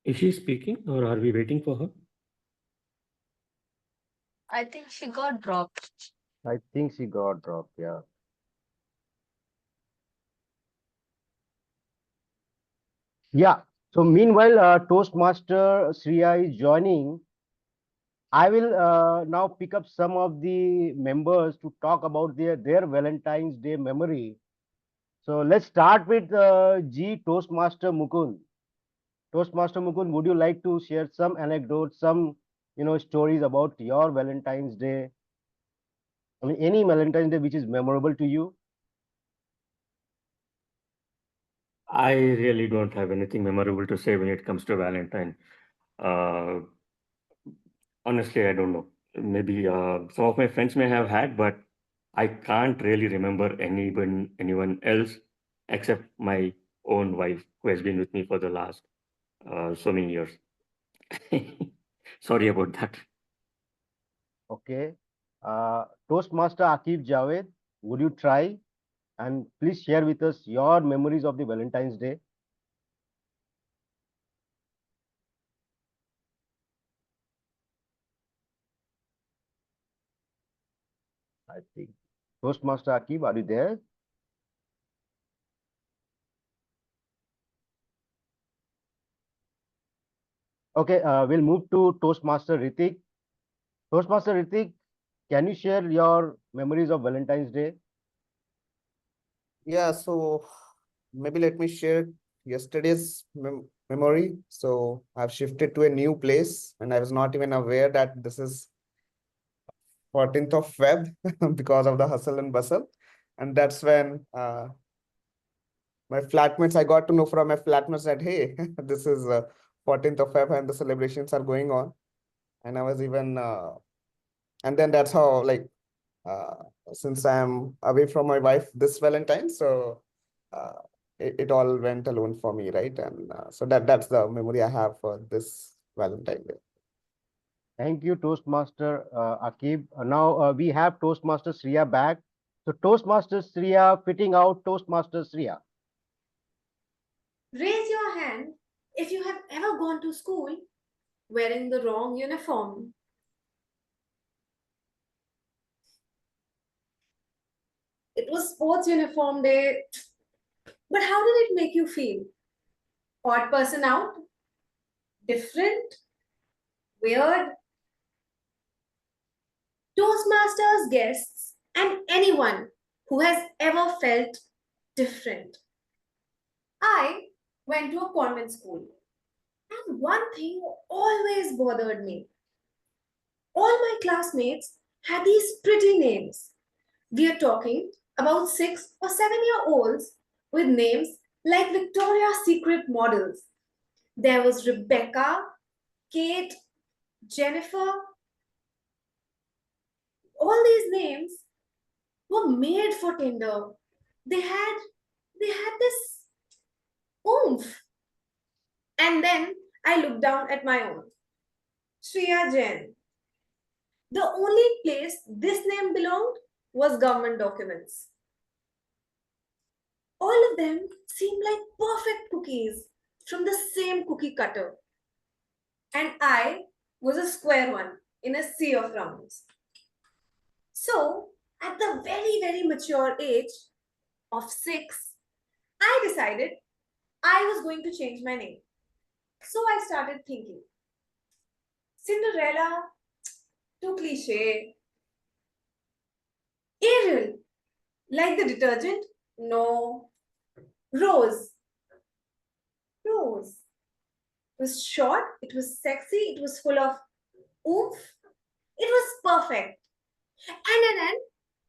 Is she speaking or are we waiting for her? I think she got dropped. I think she got dropped, yeah. Yeah. So meanwhile, Toastmaster Sanjay is joining. I will now pick up some of the members to talk about their Valentine's Day memory. So let's start with Toastmaster Mukund. Toastmaster Mukund, would you like to share some anecdotes, some stories about your Valentine's Day? I mean, any Valentine's Day which is memorable to you? I really don't have anything memorable to say when it comes to Valentine. Honestly, I don't know. Maybe some of my friends may have had, but I can't really remember anyone else except my own wife, who has been with me for the last so many years. Sorry about that. Okay. Toastmaster Akif Javed, would you try? And please share with us your memories of the Valentine's Day. I think. Toastmaster Akif, are you there? Okay, we'll move to Toastmaster Ritwik. Toastmaster Ritwik, can you share your memories of Valentine's Day? Yeah, so maybe let me share yesterday's memory. So I've shifted to a new place and I was not even aware that this is 14th of Feb because of the hustle and bustle. And that's when my flatmates, I got to know from my flatmates that, hey, this is 14th of Feb and the celebrations are going on. And I was even, and then that's how, like, since I'm away from my wife this Valentine, so it all went alone for me, right? And so that's the memory I have for this Valentine Day. Thank you, Toastmaster Akib. Now we have Toastmaster Priya back. So Toastmasters Priya fitting out Toastmasters Priya. Raise your hand if you have ever gone to school wearing the wrong uniform. It was sports uniform day, but how did it make you feel? Odd person out? Different? Weird? Toastmasters guests and anyone who has ever felt different. I went to a convent school, and one thing always bothered me. All my classmates had these pretty names. We are talking about 6 or 7-year-olds with names like Victoria's Secret models. There was Rebecca, Kate, Jennifer. All these names were made for Tinder. They had this oomph. And then I looked down at my own. Sanjay Jain. The only place this name belonged was government documents. All of them seemed like perfect cookies from the same cookie cutter. And I was a square one in a sea of rounds. So, at the very, very mature age of 6, I decided I was going to change my name. So I started thinking, Cinderella, too cliche. Ariel, like the detergent? No. Rose. Rose. It was short, it was sexy, it was full of oomph. It was perfect. And then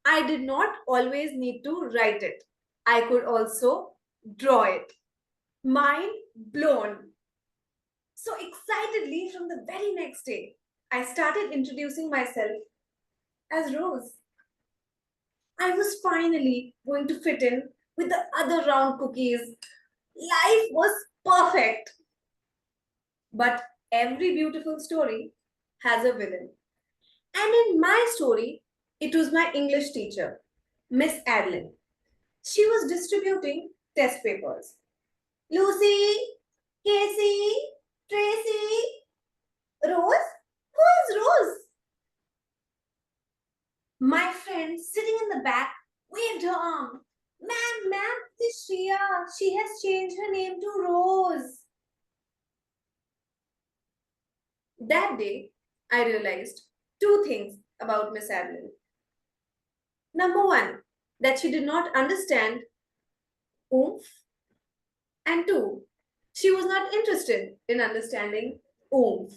I did not always need to write it. I could also draw it. Mind blown. So excitedly from the very next day, I started introducing myself as Rose. I was finally going to fit in with the other round cookies. Life was perfect. But every beautiful story has a villain. And in my story, it was my English teacher, Miss Adeline. She was distributing test papers. Lucy, Casey, Tracy, Rose? Who is Rose? My friend sitting in the back waved her arm. Ma'am, this is Priya. She has changed her name to Rose. That day, I realized 2 things about Miss Adeline. Number 1, that she did not understand oomph. And 2, she was not interested in understanding oomph.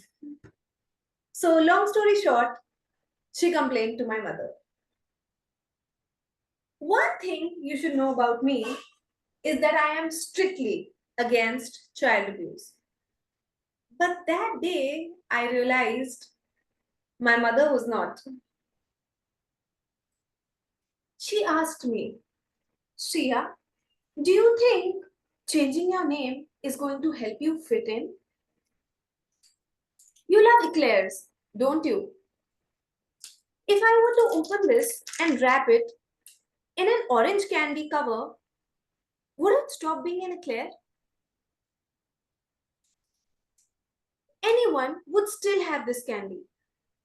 So long story short, she complained to my mother. One thing you should know about me is that I am strictly against child abuse. But that day, I realized my mother was not. She asked me, Priya, do you think changing your name is going to help you fit in? You love eclairs, don't you? If I were to open this and wrap it in an orange candy cover, would it stop being an eclair? Anyone would still have this candy.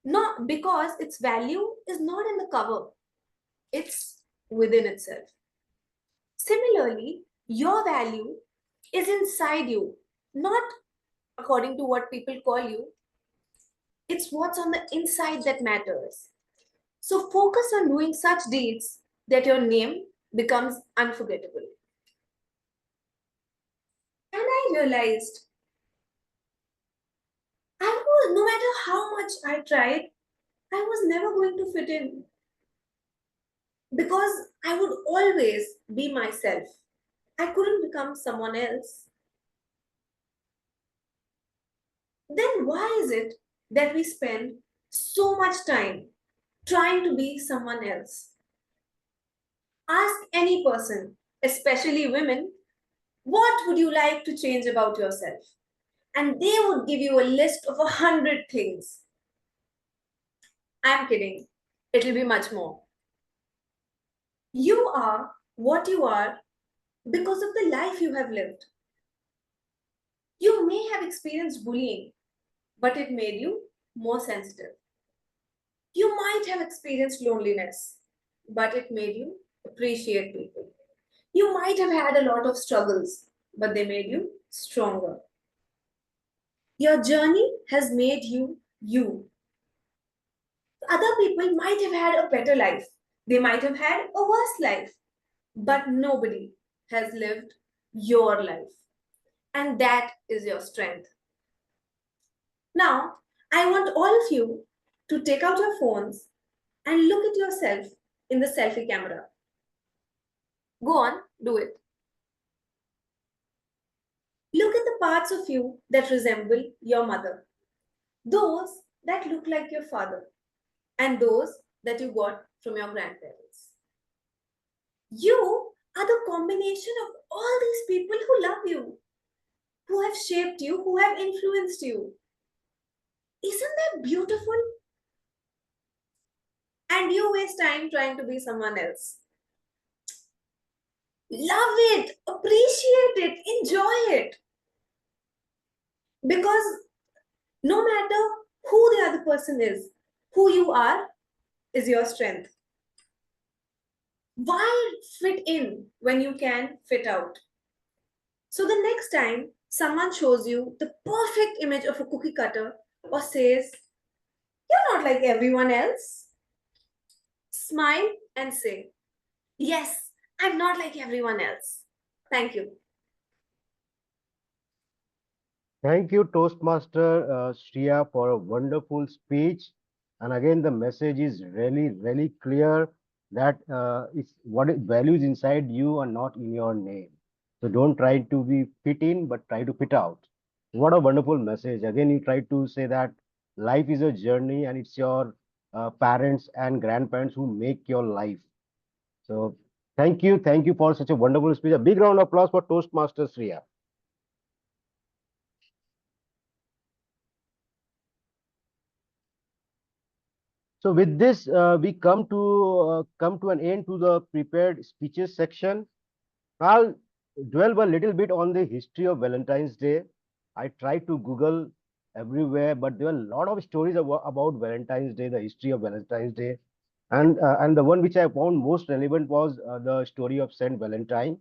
Not because its value is not in the cover. It's within itself. Similarly, your value is inside you, not according to what people call you. It's what's on the inside that matters. So focus on doing such deeds that your name becomes unforgettable. And I realized no matter how much I tried, I was never going to fit in. Because I would always be myself. I couldn't become someone else. Then why is it that we spend so much time trying to be someone else? Ask any person, especially women, what would you like to change about yourself? And they would give you a list of 100 things. I'm kidding. It'll be much more. You are what you are because of the life you have lived. You may have experienced bullying, but it made you more sensitive. You might have experienced loneliness, but it made you appreciate people. You might have had a lot of struggles, but they made you stronger. Your journey has made you you. Other people might have had a better life, they might have had a worse life, but nobody has lived your life. And that is your strength. Now, I want all of you to take out your phones and look at yourself in the selfie camera. Go on, do it. Look at the parts of you that resemble your mother, those that look like your father, and those that you got from your grandparents. You are the combination of all these people who love you, who have shaped you, who have influenced you. Isn't that beautiful? And you waste time trying to be someone else. Love it, appreciate it, enjoy it. Because no matter who the other person is, who you are is your strength. Why fit in when you can fit out? So the next time someone shows you the perfect image of a cookie cutter or says, "You're not like everyone else," smile and say, "Yes, I'm not like everyone else." Thank you. Thank you, Toastmaster Shriya, for a wonderful speech. And again, the message is really, really clear that it's what it values inside you and not in your name. So don't try to be fit in, but try to fit out. What a wonderful message. Again, you try to say that life is a journey and it's your parents and grandparents who make your life. So thank you. Thank you for such a wonderful speech. A big round of applause for Toastmaster Shriya. So with this, we come to an end to the prepared speeches section. I'll dwell a little bit on the history of Valentine's Day. I tried to Google everywhere, but there were a lot of stories about Valentine's Day, the history of Valentine's Day, and the one which I found most relevant was the story of Saint Valentine.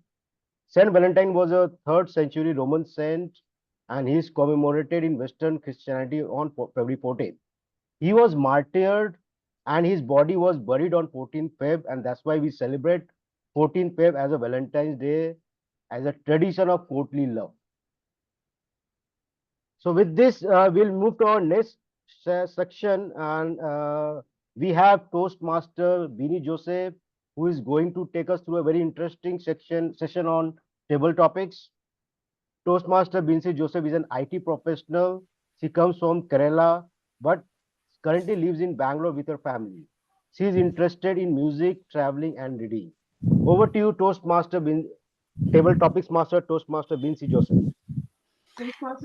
Saint Valentine was a third century Roman saint, and he is commemorated in Western Christianity on February 14th. He was martyred and his body was buried on 14th Feb, and that's why we celebrate 14th Feb as a Valentine's Day as a tradition of courtly love. So with this, we'll move to our next section, and we have Toastmaster Bini Joseph, who is going to take us through a very interesting session on table topics. Toastmaster Bincy Joseph is an IT professional. She comes from Kerala, but currently lives in Bangalore with her family. She is interested in music, traveling, and reading. Over to you, Table Topics Master, Toastmaster Bincy Joseph.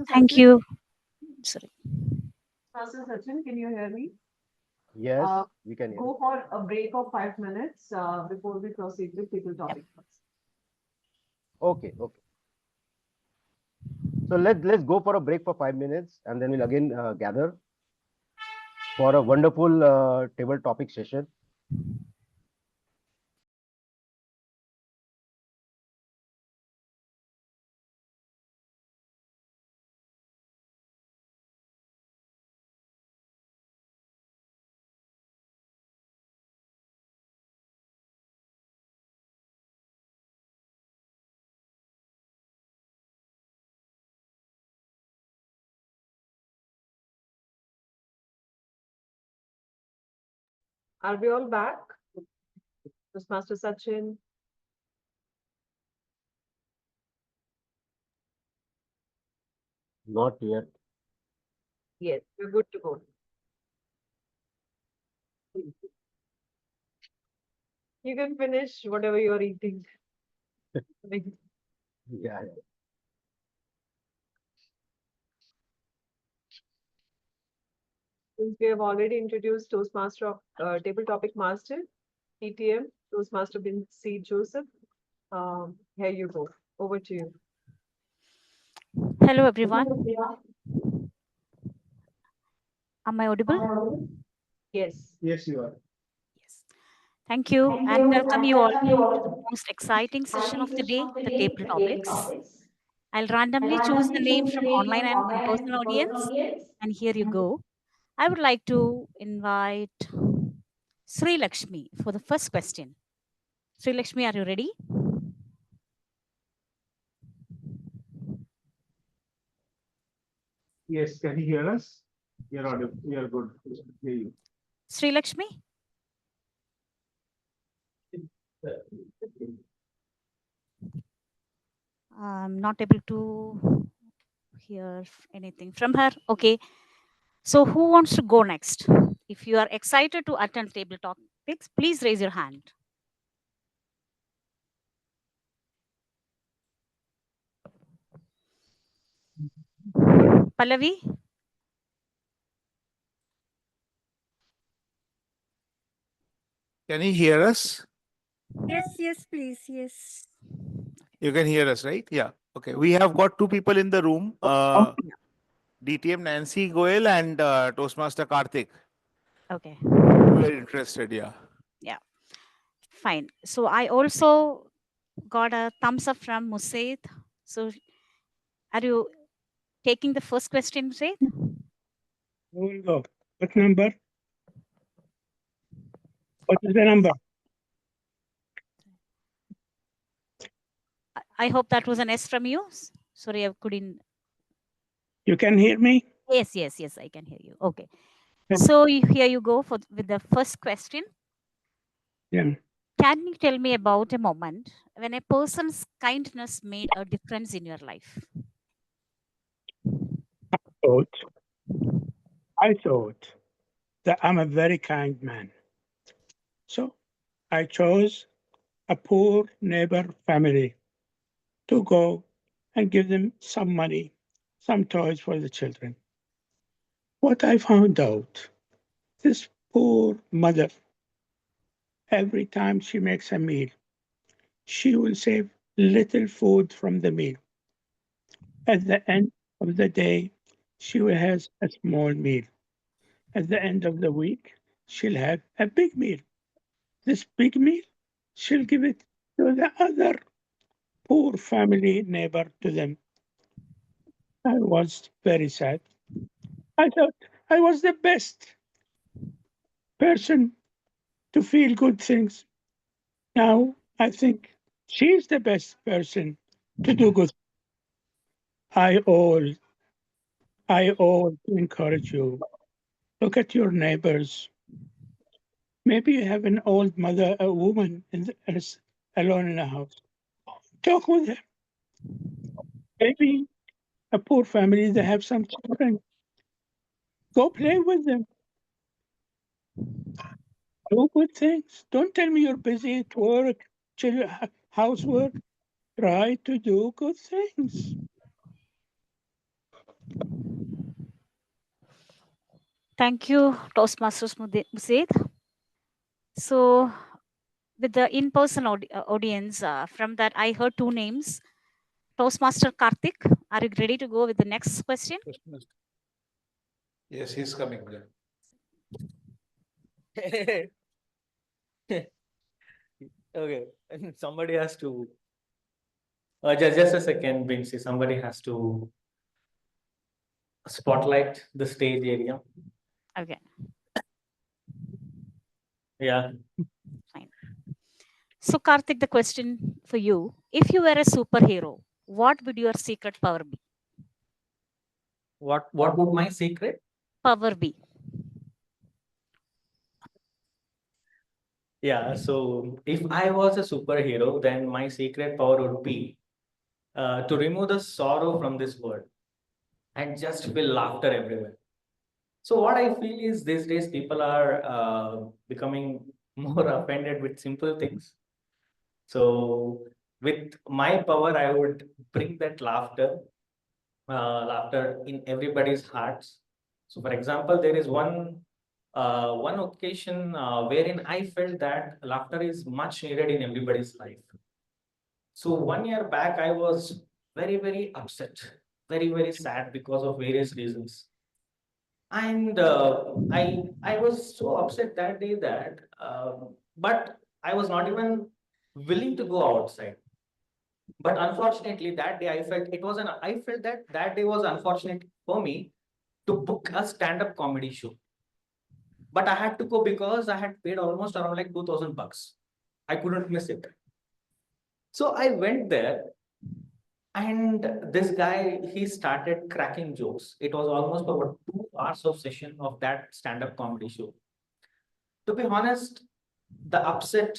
Thank you. Sorry. Master Sachin, can you hear me? Yes, we can hear. Go for a break of 5 minutes before we proceed with table topic first. Okay, okay. So let's go for a break for 5 minutes, and then we'll again gather for a wonderful table topic session. Are we all back? This Master Sachin. Not yet. Yes, we're good to go. You can finish whatever you're eating. Yeah. Since we have already introduced Toastmaster of Table Topic Master, ETM, Toastmaster Bincy Joseph. Here you go. Over to you. Hello, everyone. Am I audible? Yes. Yes, you are. Yes. Thank you and welcome you all to the most exciting session of the day, the table topics. I'll randomly choose the name from online and in-person audience. And here you go. I would like to invite Sri Lakshmi for the first question. Sri Lakshmi, are you ready? Yes, can you hear us? You're audible. You're good. Hear you. Sri Lakshmi? I'm not able to hear anything from her. Okay. So who wants to go next? If you are excited to attend table topics, please raise your hand. Pallavi? Can you hear us? Yes, please. Yes. You can hear us, right? Yeah. Okay. We have got two people in the room. DTM Nancy Goel and Toastmaster Karthik. Okay. We're interested, yeah. Yeah. Fine. So I also got a thumbs up from Musaid. So are you taking the first question, Musaid? Hold on. What number? What is the number? I hope that was an S from you. Sorry, I couldn't. You can hear me? Yes, I can hear you. Okay. So here you go with the first question. Yeah. Can you tell me about a moment when a person's kindness made a difference in your life? I thought that I'm a very kind man. So I chose a poor neighbor family to go and give them some money, some toys for the children. What I found out, this poor mother, every time she makes a meal, she will save little food from the meal. At the end of the day, she will have a small meal. At the end of the week, she'll have a big meal. This big meal, she'll give it to the other poor family neighbor to them. I was very sad. I thought I was the best person to feel good things. Now I think she's the best person to do good. I all encourage you. Look at your neighbors. Maybe you have an old mother, a woman alone in a house. Talk with them. Maybe a poor family, they have some children. Go play with them. Do good things. Don't tell me you're busy at work, housework. Try to do good things. Thank you, Toastmasters Musaid. So with the in-person audience, from that I heard two names. Toastmaster Karthik, are you ready to go with the next question? Yes, he's coming. Okay, and somebody has to. Just a second, Bincy. Somebody has to spotlight the stage area. Okay. Yeah. Fine. So Karthik, the question for you: if you were a superhero, what would your secret power be? What would my secret power be? Yeah, so if I was a superhero, then my secret power would be to remove the sorrow from this world and just feel laughter everywhere. So what I feel is these days people are becoming more offended with simple things. So with my power, I would bring that laughter in everybody's hearts. So for example, there is one one occasion wherein I felt that laughter is much needed in everybody's life. So 1 year back, I was very upset, very sad because of various reasons. And I was so upset that day that, but I was not even willing to go outside. But unfortunately, that day I felt that that day was unfortunate for me to book a stand-up comedy show. But I had to go because I had paid almost around like $2,000. I couldn't miss it. So I went there, and this guy, he started cracking jokes. It was almost about 2 hours of session of that stand-up comedy show. To be honest, the upset,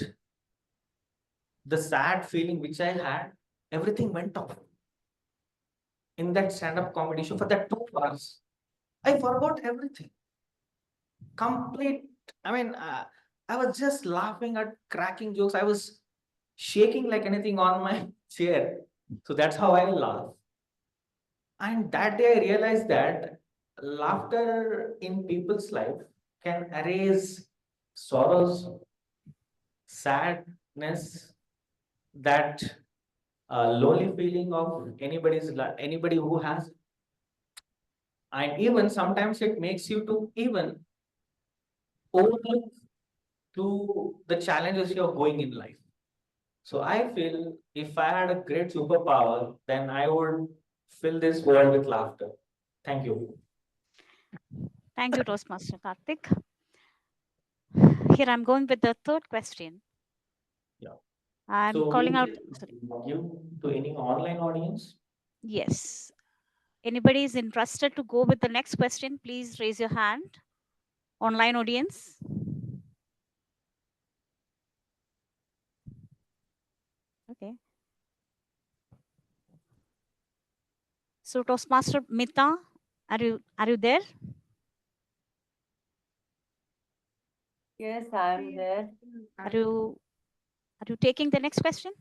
the sad feeling which I had, everything went off in that stand-up comedy show for that 2 hours. I forgot everything. Complete. I mean, I was just laughing at cracking jokes. I was shaking like anything on my chair. So that's how I laugh. And that day I realized that laughter in people's life can erase sorrows, sadness, that lonely feeling of anybody who has. And even sometimes it makes you to even overlook to the challenges you're going in life. So I feel if I had a great superpower, then I would fill this world with laughter. Thank you. Thank you, Toastmaster Karthik. Here I'm going with the third question. Yeah. I'm So calling we out. give to any online audience. Yes. Anybody is interested to go with the next question, please raise your hand. Online audience. Okay. So Toastmaster Mita, are you there? Yes, I'm there. Are you taking the next question?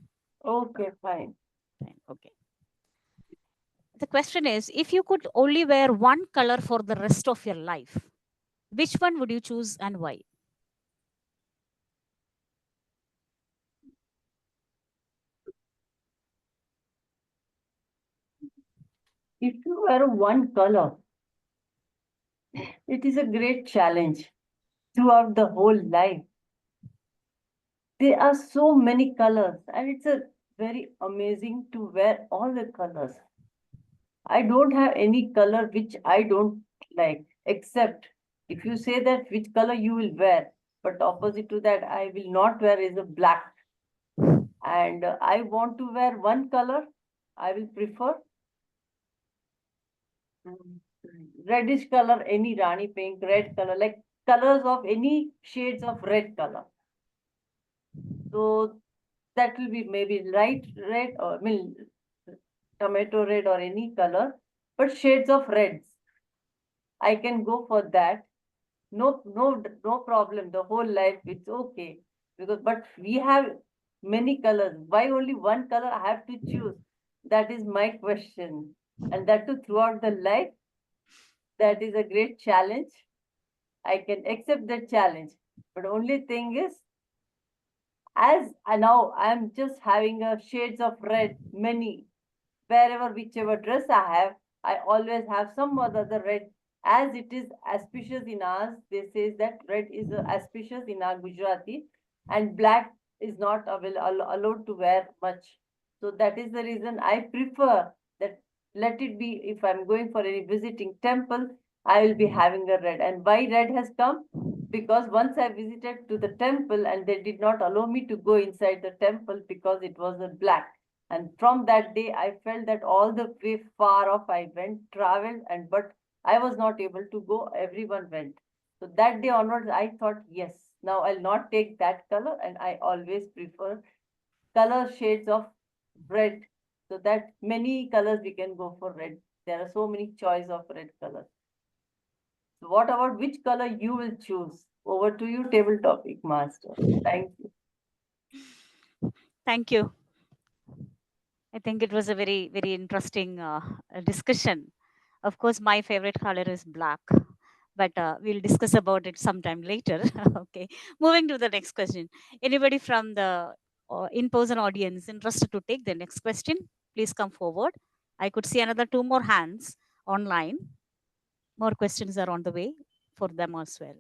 Okay, fine. Fine. Okay. The question is, if you could only wear one color for the rest of your life, which one would you choose and why? If you wear one color, it is a great challenge throughout the whole life. There are so many colors, and it's a very amazing to wear all the colors. I don't have any color which I don't like, except if you say that which color you will wear, but opposite to that, I will not wear is a black. And I want to wear one color. I will prefer reddish color, any Rani pink, red color, like colors of any shades of red color. So that will be maybe light red or tomato red or any color, but shades of reds. I can go for that. No problem. The whole life it's okay because but we have many colors. Why only one color I have to choose? That is my question, and that too throughout the life. That is a great challenge. I can accept that challenge. But only thing is, as now I'm just having a shades of red, many, wherever, whichever dress I have, I always have some other red. As it is auspicious in ours, they say that red is auspicious in our Gujarati and black is not allowed to wear much. So that is the reason I prefer that let it be if I'm going for any visiting temple, I will be having a red. And why red has come? Because once I visited to the temple and they did not allow me to go inside the temple because it was a black. And from that day, I felt that all the way far off I went, traveled, but I was not able to go. Everyone went. So that day onwards, I thought, yes, now I'll not take that color, and I always prefer color shades of red. So that many colors we can go for red. There are so many choice of red colors. So what about which color you will choose? Over to you, table topic master. Thank you. Thank you. I think it was a very interesting discussion. Of course, my favorite color is black. but we'll discuss about it sometime later. Okay, moving to the next question. Anybody from the in-person audience interested to take the next question? Please come forward. I could see another 2 more hands online. More questions are on the way for them as well.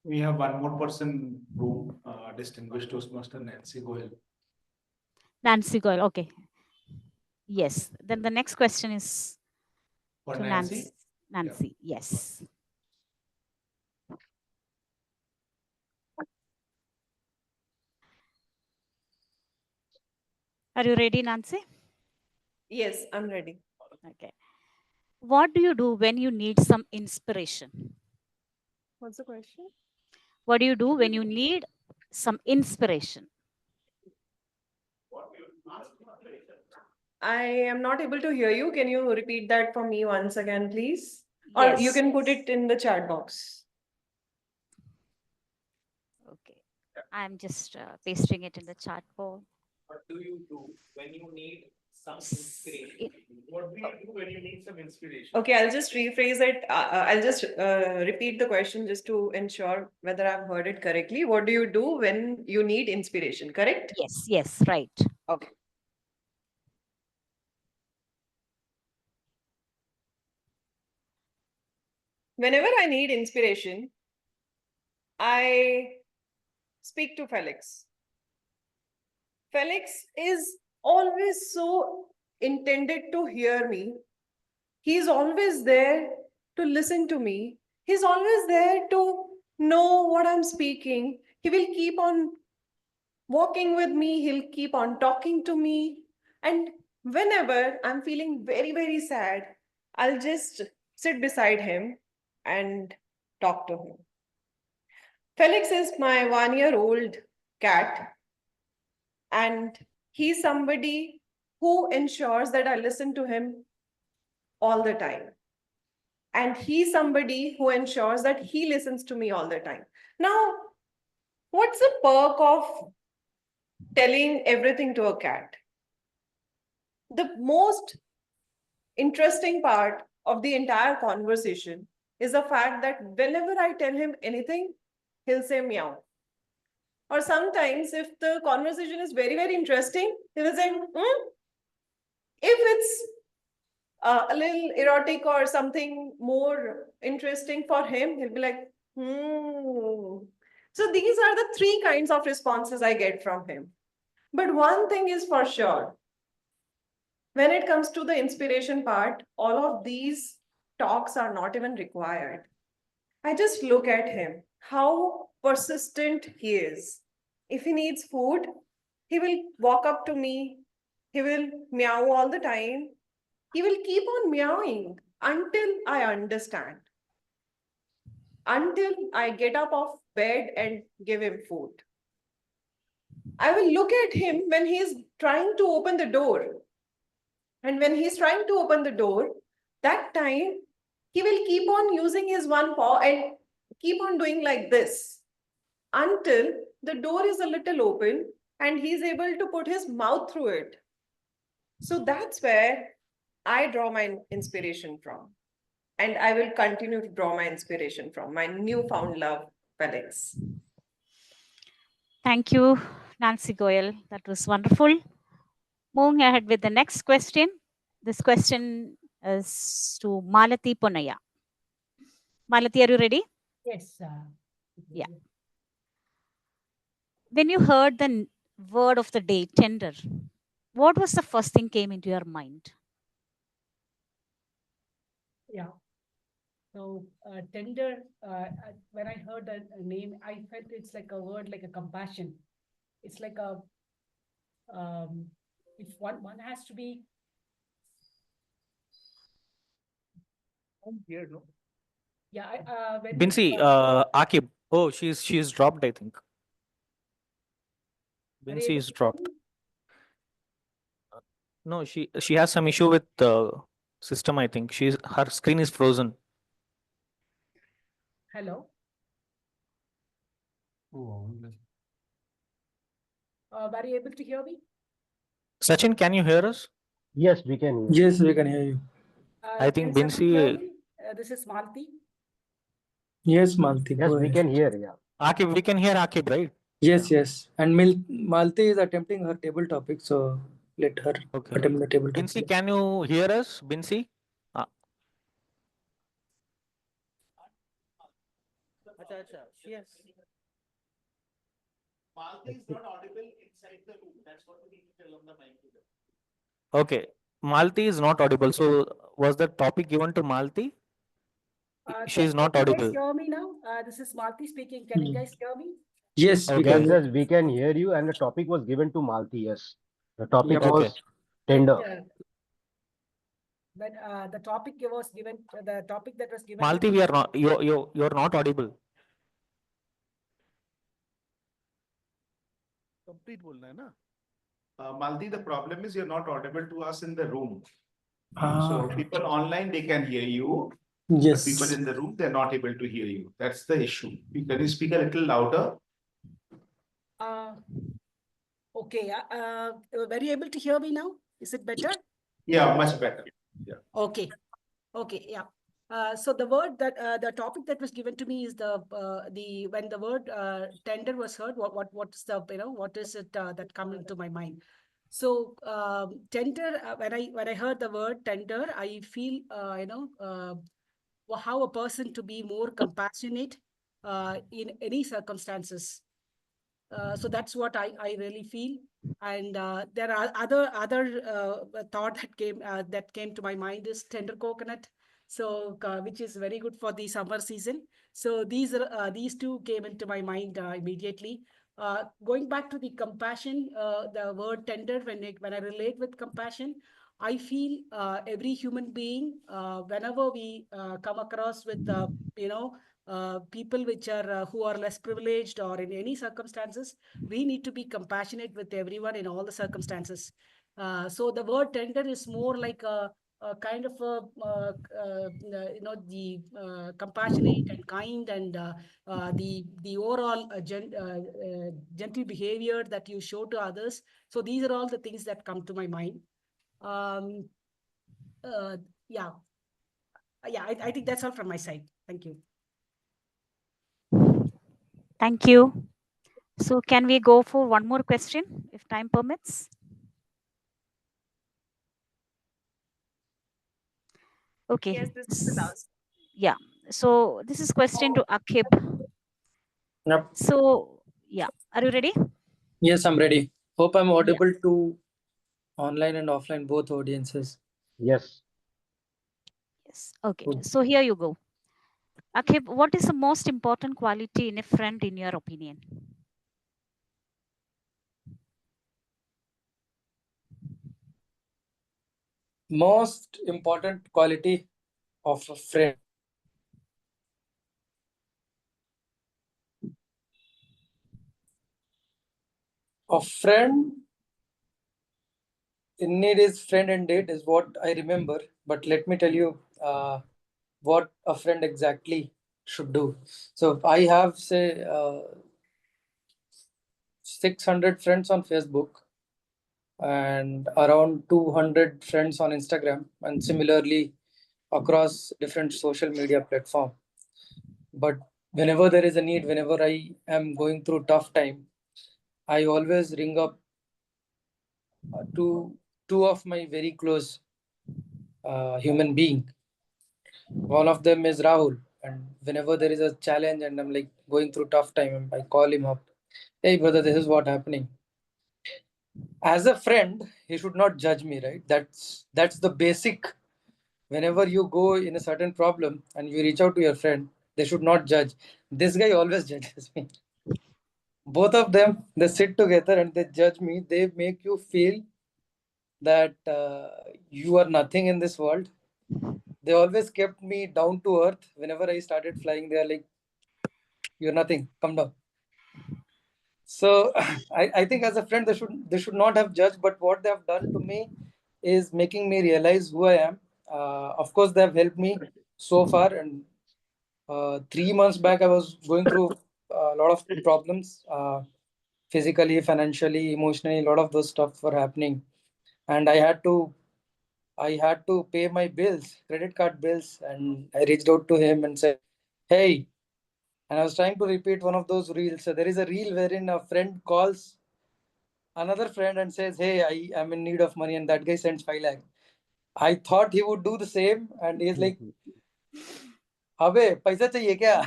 We have one more person in room, distinguished Toastmaster Nancy Goyal. Nancy Goyal, okay. Yes, then the next question is For to Nancy? Nancy, yes. Are you ready, Nancy? Yes, I'm ready. Okay. What do you do when you need some inspiration? What's the question? What do you do when you need some inspiration? I am not able to hear you. Can you repeat that for me once again, please? Or you can put it in the chat box. Okay. I'm just pasting it in the chat box. What do you do when you need some inspiration? What do you do when you need some inspiration? Okay, I'll just rephrase it. I'll just repeat the question just to ensure whether I've heard it correctly. What do you do when you need inspiration, correct? Yes, right. Okay. Whenever I need inspiration, I speak to Felix. Felix is always so intended to hear me. He's always there to listen to me. He's always there to know what I'm speaking. He will keep on walking with me. He'll keep on talking to me. And whenever I'm feeling very, very sad, I'll just sit beside him and talk to him. Felix is my 1-year-old cat, and he's somebody who ensures that I listen to him all the time. And he's somebody who ensures that he listens to me all the time. Now, what's the perk of telling everything to a cat? The most interesting part of the entire conversation is the fact that whenever I tell him anything, he'll say meow. Or sometimes if the conversation is very, very interesting, he will say, If it's a little erotic or something more interesting for him, he'll be like, So these are the 3 kinds of responses I get from him. But one thing is for sure, when it comes to the inspiration part, all of these talks are not even required. I just look at him, how persistent he is. If he needs food, he will walk up to me, he will meow all the time. He will keep on meowing until I understand, until I get up off bed and give him food. I will look at him when he's trying to open the door. And when he's trying to open the door, that time he will keep on using his one paw and keep on doing like this until the door is a little open and he's able to put his mouth through it. So that's where I draw my inspiration from. And I will continue to draw my inspiration from my newfound love, Felix. Thank you, Nancy Goyal. That was wonderful. Moving ahead with the next question. This question is to Malati Ponaya. Malati, are you ready? Yes. Yeah. When you heard the word of the day, tender, what was the first thing came into your mind? Yeah. So tender, when I heard the name, I felt it's like a word, like a compassion. It's like a, if one has to be. Here, no? Yeah. Bincy, Akib. Oh, she's dropped, I think. Bincy is dropped. No, she has some issue with the system, I think. Her screen is frozen. Hello. Were you able to hear me? Sachin, can you hear us? Yes, we can hear. Yes, we can hear you. I think Can someone hear Bincy. me? this is Malti. Yes, Malti. Yes, go we ahead. can hear. Yeah. Akib, we can hear Akib, right? Yes, yes. And Malti is attempting her table topic, so let her attempt the table topic. Bincy, can you hear us, Bincy? Yes. Malti is not audible inside the room. That's what we need to tell on the mic. Okay, Malti is not audible. So was the topic given to Malti? She is not Can you guys audible. hear me now? This is Malti speaking. Can you guys hear me? Yes, Okay. Yes, we can hear you. And the topic was given to Malti. Yes. The topic Okay. was tender. But the topic was given, the topic that was given. Malti, we are not. You're not audible. Complete bolna hai na? Malti, the problem is you're not audible to us in the room. So people online, they can hear you. Yes. But people in the room, they're not able to hear you. That's the issue. Can you speak a little louder? Okay. Were you able to hear me now? Is it better? Yeah, much better. Yeah. Okay. Okay. Yeah. So the word that the topic that was given to me is the when the word tender was heard, what's the what is it that come into my mind? So tender, when I heard the word tender, I feel how a person to be more compassionate in any circumstances. So that's what I really feel. And there are other thought that came to my mind is tender coconut. So which is very good for the summer season. So these two came into my mind immediately. Going back to the compassion, the word tender, when I relate with compassion, I feel every human being, whenever we come across with people which are who are less privileged or in any circumstances, we need to be compassionate with everyone in all the circumstances. So the word tender is more like a kind of the compassionate and kind and the overall gentle behavior that you show to others. So these are all the things that come to my mind. Yeah, I think that's all from my side. Thank you. Thank you. So can we go for one more question if time permits? Okay. Yes, this is the last. Yeah. So this is question to Akib. Yep. So yeah, are you ready? Yes, I'm ready. Hope I'm audible to online and offline both audiences. Yes. Yes. Okay. So here you go. Akib, what is the most important quality in a friend in your opinion? Most important quality of a friend. A friend in need is friend and date is what I remember. But let me tell you what a friend exactly should do. So I have say 600 friends on Facebook and around 200 friends on Instagram, and similarly across different social media platform. But whenever there is a need, whenever I am going through tough time, I always ring up to two of my very close human being. One of them is Rahul, and whenever there is a challenge and I'm like going through tough time, I call him up. Hey brother, this is what happening. As a friend, he should not judge me, right? That's the basic. Whenever you go in a certain problem and you reach out to your friend, they should not judge. This guy always judges me. Both of them, they sit together and they judge me. They make you feel that you are nothing in this world. They always kept me down to earth. Whenever I started flying, they are like, "You're nothing. Come down." So I think as a friend, they should not have judged. But what they have done to me is making me realize who I am. Of course, they have helped me so far. And 3 months back, I was going through a lot of problems, physically, financially, emotionally. A lot of those stuff were happening, and I had to I had to pay my bills, credit card bills, and I reached out to him and said, "Hey," and I was trying to repeat one of those reels. So there is a reel wherein a friend calls another friend and says, "Hey, I am in need of money," and that guy sends 5 lakh. I thought he would do the same, and he's like, "Abe, paisa chahiye kya?"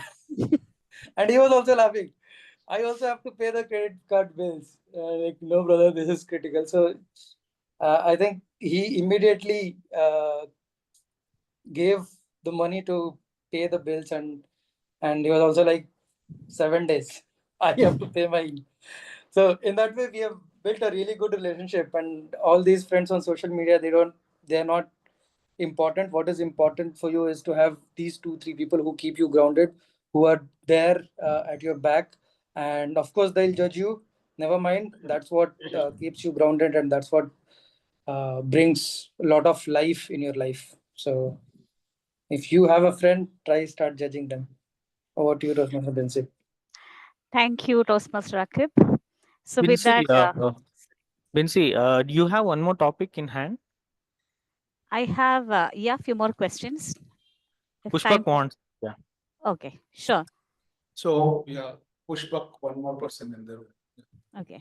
And he was also laughing. I also have to pay the credit card bills. Like, no, brother, this is critical. So I think he immediately gave the money to pay the bills, and he was also like, 7 days. I have to pay my. So in that way, we have built a really good relationship, and all these friends on social media, they're not important. What is important for you is to have these 2 3 people who keep you grounded, who are there at your back, and of course they'll judge you. Never mind. That's what keeps you grounded, and that's what brings a lot of life in your life. So if you have a friend, try start judging them. Over to you, Toastmaster Bincy. Thank you, Toastmaster Akib. So with Bincy, that, Bincy, do you have one more topic in hand? I have few more questions. If Pushpak time. wants. Yeah. Okay, sure. So yeah, Pushpak, one more person in the room. Okay.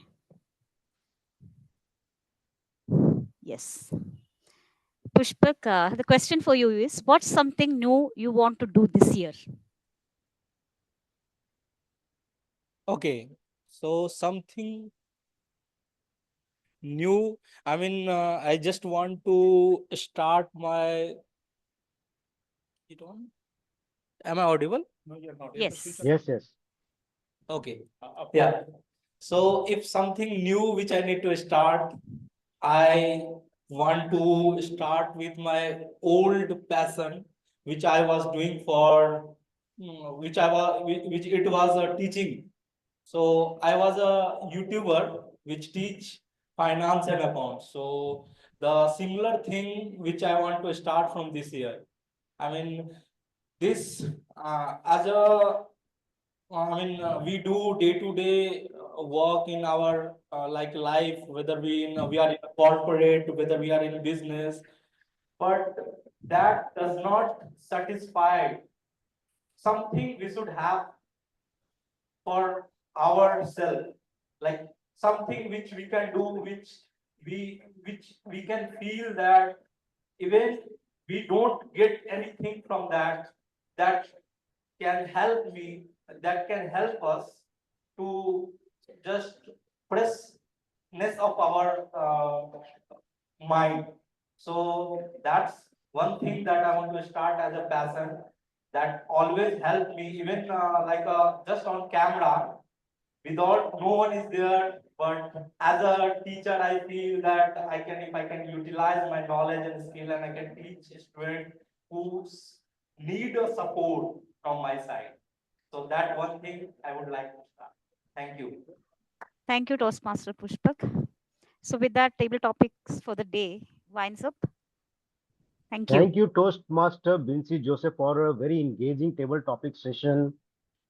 Yes. Pushpak, the question for you is, what's something new you want to do this year? Okay, so something new. I mean, I just want to start my. It on? Am I audible? No, you're not. Yes. Yes. Okay. Yeah. So if something new which I need to start, I want to start with my old passion, which I was doing for, which it was teaching. So I was a YouTuber which teach finance and accounts. So the similar thing which I want to start from this year. I mean, this as a we do day-to-day work in our like life, whether we are in a corporate, whether we are in business, but that does not satisfy. Something we should have for ourselves, like something which we can do, which we can feel that even we don't get anything from that, that can help me, that can help us to just pressness of our mind. So that's one thing that I want to start as a passion that always helped me, even just on camera, without no one is there. But as a teacher, I feel that if I can utilize my knowledge and skill, and I can teach a student who need a support from my side. So that one thing I would like to start. Thank you. Thank you, Toastmaster Pushpak. So with that, table topics for the day winds up. Thank you. Thank you, Toastmaster Bincy Joseph, for a very engaging table topic session.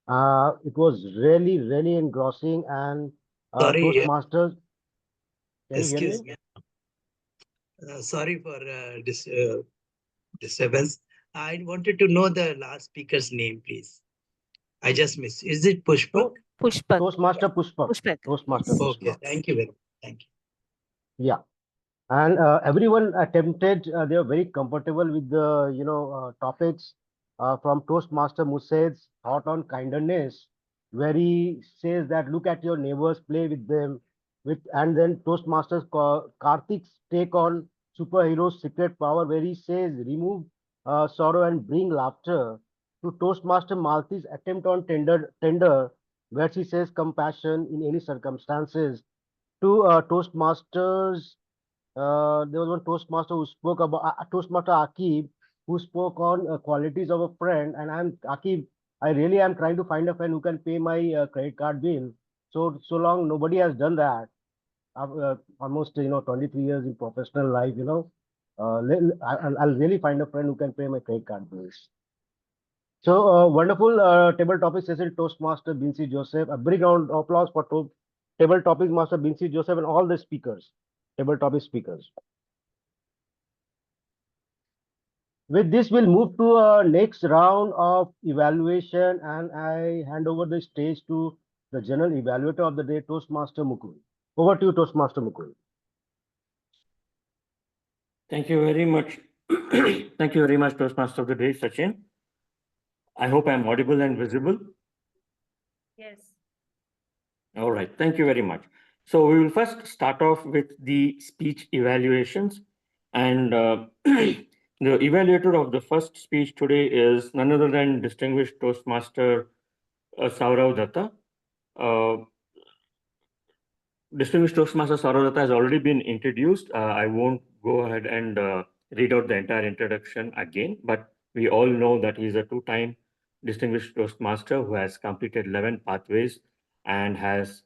It was really, really engrossing, and Sorry, Toastmasters. Can you hear excuse me? me. Sorry for disturbance. I wanted to know the last speaker's name, please. I just missed. Is it Pushpak? Pushpak. Toastmaster Pushpak. Pushpak. Toastmaster Yes. Okay, Pushpak. thank you very much. Thank you. Yeah. And everyone attempted, they are very comfortable with the, topics from Toastmaster Musaid's thought on kindness, where he says that look at your neighbors, play with them, and then Toastmasters Karthik's take on superheroes' secret power, where he says remove sorrow and bring laughter, to Toastmaster Malti's attempt on tender, where she says compassion in any circumstances, to Toastmasters there was one Toastmaster who spoke about Toastmaster Akib, who spoke on qualities of a friend. And I'm Akib. I really am trying to find a friend who can pay my credit card bill. So long nobody has done that. Almost 23 years in professional life. I'll really find a friend who can pay my credit card bills. So wonderful table topic session, Toastmaster Bincy Joseph. A big round of applause for table topic master Bincy Joseph and all the speakers, table topic speakers. With this, we'll move to our next round of evaluation, and I hand over the stage to the general evaluator of the day, Toastmaster Mukund. Over to you, Toastmaster Mukund. Thank you very much. Thank you very much, Toastmaster of the day, Sachin. I hope I'm audible and visible. Yes. All right, thank you very much. So we will first start off with the speech evaluations. And the evaluator of the first speech today is none other than distinguished Toastmaster Sourav Dutta. Distinguished Toastmaster Sourav Dutta has already been introduced. I won't go ahead and read out the entire introduction again, but we all know that he's a two-time distinguished Toastmaster who has completed 11 pathways and has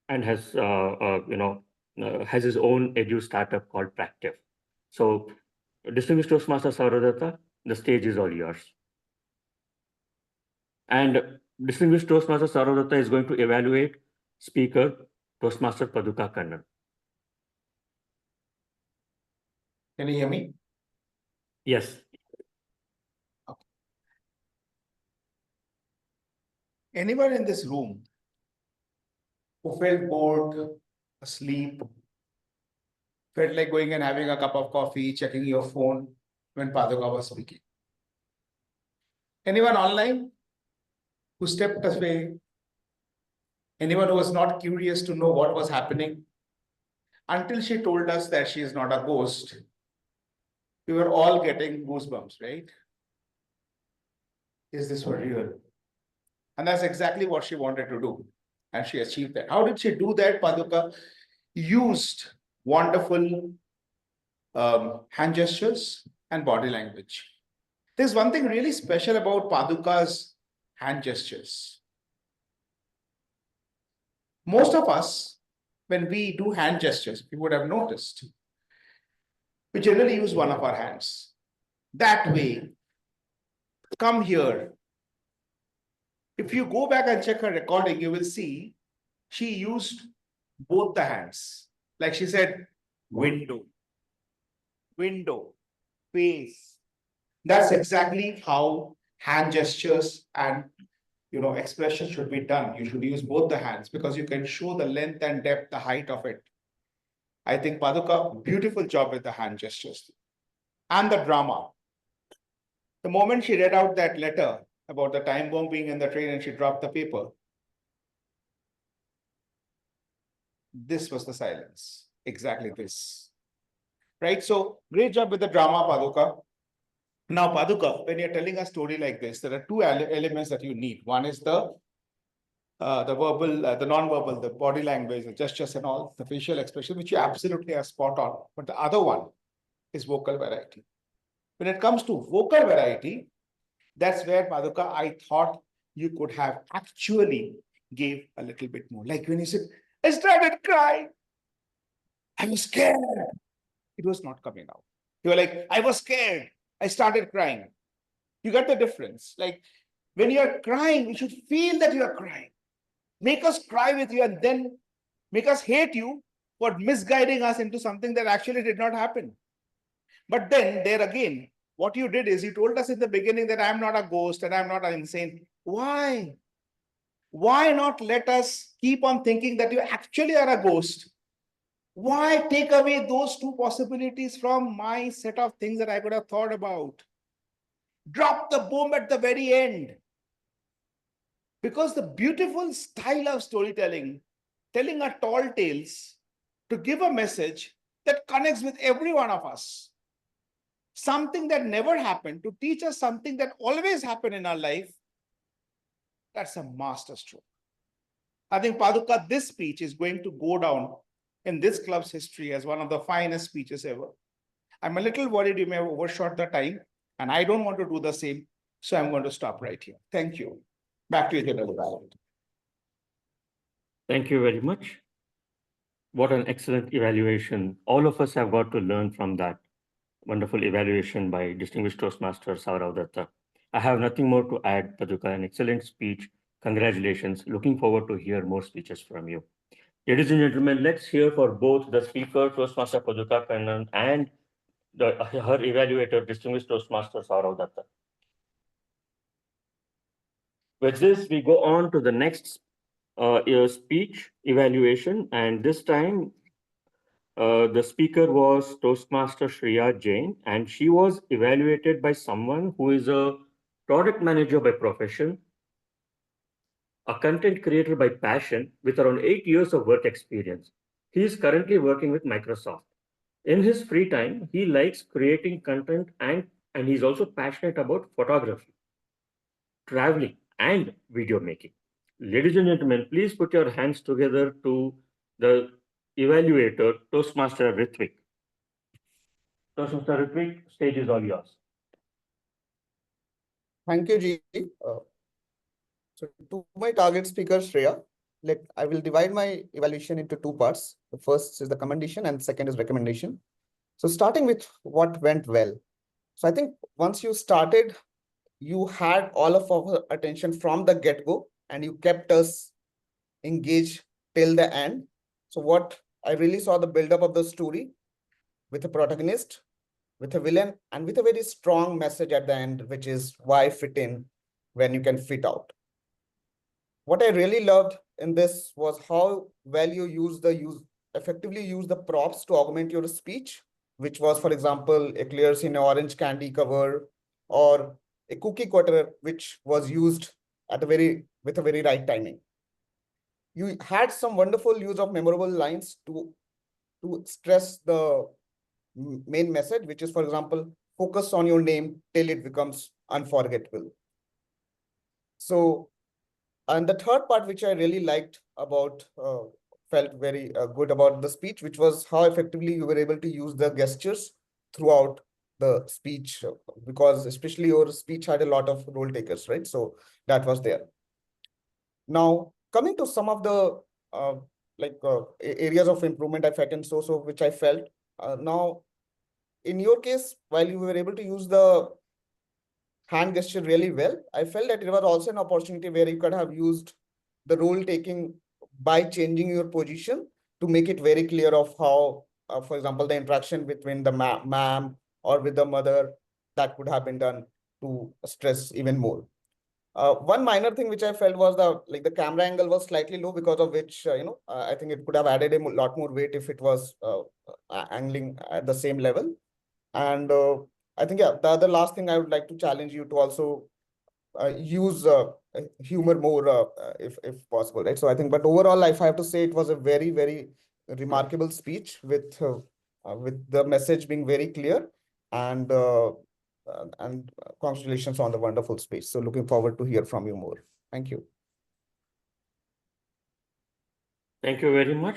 has his own edu startup called Practive. So, distinguished Toastmaster Sourav Dutta, the stage is all yours. And distinguished Toastmaster Sourav Dutta is going to evaluate speaker Toastmaster Paduka Kannan. Can you hear me? Yes. Anyone in this room who felt bored, asleep, felt like going and having a cup of coffee, checking your phone when Paduka was speaking? Anyone online who stepped away? Anyone who was not curious to know what was happening? Until she told us that she is not a ghost, we were all getting goosebumps, right? Is this for real? And that's exactly what she wanted to do. And she achieved that. How did she do that? Paduka used wonderful hand gestures and body language. There's one thing really special about Paduka's hand gestures. Most of us, when we do hand gestures, you would have noticed, we generally use one of our hands. That way, come here. If you go back and check her recording, you will see she used both the hands. Like she said, window, face. That's exactly how hand gestures and expression should be done. You should use both the hands because you can show the length and depth, the height of it. I think Paduka, beautiful job with the hand gestures. And the drama. The moment she read out that letter about the time bomb being in the train and she dropped the paper, this was the silence. Exactly this. Right? So great job with the drama, Paduka. Now, Paduka, when you're telling a story like this, there are two elements that you need. One is the verbal, the non-verbal, the body language, the gestures and all, the facial expression, which you absolutely are spot on. But the other one is vocal variety. When it comes to vocal variety, that's where, Paduka, I thought you could have actually gave a little bit more. Like when you said, I started crying. I was scared. It was not coming out. You were like, I was scared. I started crying. You got the difference. Like when you're crying, we should feel that you are crying. Make us cry with you and then make us hate you for misguiding us into something that actually did not happen. But then there again, what you did is you told us in the beginning that I'm not a ghost and I'm not insane. Why? Why not let us keep on thinking that you actually are a ghost? Why take away those two possibilities from my set of things that I could have thought about? Drop the bomb at the very end. Because the beautiful style of storytelling, telling a tall tales to give a message that connects with every one of us. Something that never happened to teach us something that always happened in our life. That's a masterstroke. I think, Paduka, this speech is going to go down in this club's history as one of the finest speeches ever. I'm a little worried you may have overshot the time, and I don't want to do the same, so I'm going to stop right here. Thank you. Back to you, General. Thank you very much. What an excellent evaluation. All of us have got to learn from that wonderful evaluation by distinguished Toastmaster Sourav Dutta. I have nothing more to add, Paduka. An excellent speech. Congratulations. Looking forward to hear more speeches from you. Ladies and gentlemen, let's hear for both the speaker, Toastmaster Paduka Kannan, and her evaluator, distinguished Toastmaster Sourav Dutta. With this, we go on to the next speech evaluation, and this time the speaker was Toastmaster Sanjay Jain, and she was evaluated by someone who is a product manager by profession, a content creator by passion with around 8 years of work experience. He is currently working with Microsoft. In his free time, he likes creating content and he's also passionate about photography, traveling, and video making. Ladies and gentlemen, please put your hands together to the evaluator, Toastmaster Ritwik. Toastmaster Ritwik, stage is all yours. Thank you, G. So to my target speaker, Priya, I will divide my evaluation into two parts. The first is the commendation and second is recommendation. So starting with what went well. So I think once you started, you had all of our attention from the get-go and you kept us engaged till the end. So what I really saw the build-up of the story with a protagonist, with a villain, and with a very strong message at the end, which is why fit in when you can fit out. What I really loved in this was how well you effectively use the props to augment your speech, which was, for example, eclairs in an orange candy cover or a cookie cutter, which was used with a very right timing. You had some wonderful use of memorable lines to stress the main message, which is, for example, focus on your name till it becomes unforgettable. So, and the third part, which I really liked about, felt very good about the speech, which was how effectively you were able to use the gestures throughout the speech, because especially your speech had a lot of role takers, right? So that was there. Now, coming to some of the areas of improvement I felt, and which I felt. Now, in your case, while you were able to use the hand gesture really well, I felt that it was also an opportunity where you could have used the role taking by changing your position to make it very clear of how, for example, the interaction between the ma'am or with the mother, that could have been done to stress even more. One minor thing which I felt was the camera angle was slightly low, because of which I think it could have added a lot more weight if it was angling at the same level. And I think the other last thing I would like to challenge you to also use humor more if possible, right? So I think, but overall, if I have to say, it was a very, very remarkable speech with the message being very clear, and congratulations on the wonderful speech. So looking forward to hear from you more. Thank you. Thank you very much.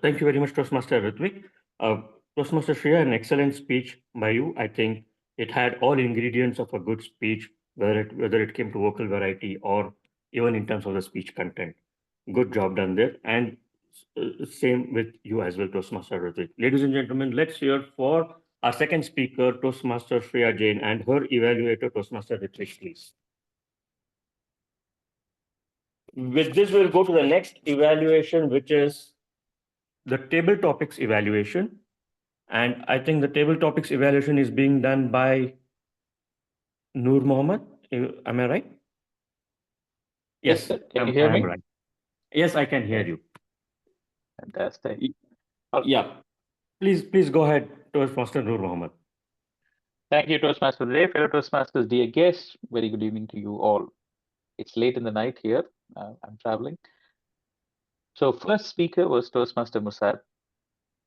Thank you very much, Toastmaster Ritwik. Toastmaster Shreya, an excellent speech by you. I think it had all ingredients of a good speech, whether it came to vocal variety or even in terms of the speech content. Good job done there. And same with you as well, Toastmaster Ritwik. Ladies and gentlemen, let's hear for our second speaker, Toastmaster Sanjay Jain, and her evaluator, Toastmaster Ritwik, please. With this, we'll go to the next evaluation, which is the table topics evaluation. And I think the table topics evaluation is being done by Noor Mohammed. Am I right? Yes. Can you hear me? Right. Yes, I can hear you. Fantastic. Yeah. Please go ahead, Toastmaster Noor Mohammed. Thank you, Toastmaster today, fellow Toastmasters, dear guests. Very good evening to you all. It's late in the night here. I'm traveling. So first speaker was Toastmaster Musab.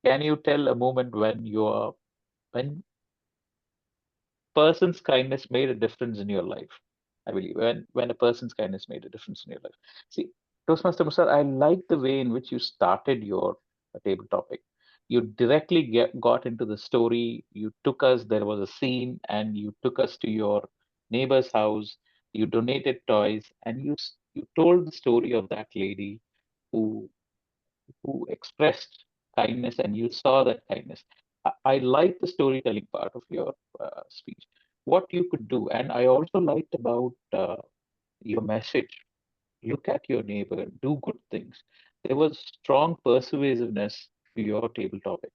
Can you tell a moment when person's kindness made a difference in your life? I believe when a person's kindness made a difference in your life. See, Toastmaster Musab, I like the way in which you started your table topic. You directly got into the story. You took us, there was a scene, and you took us to your neighbor's house. You donated toys, and you told the story of that lady who expressed kindness, and you saw that kindness. I like the storytelling part of your speech. What you could do, and I also liked about your message. Look at your neighbor, do good things. There was strong persuasiveness to your table topic.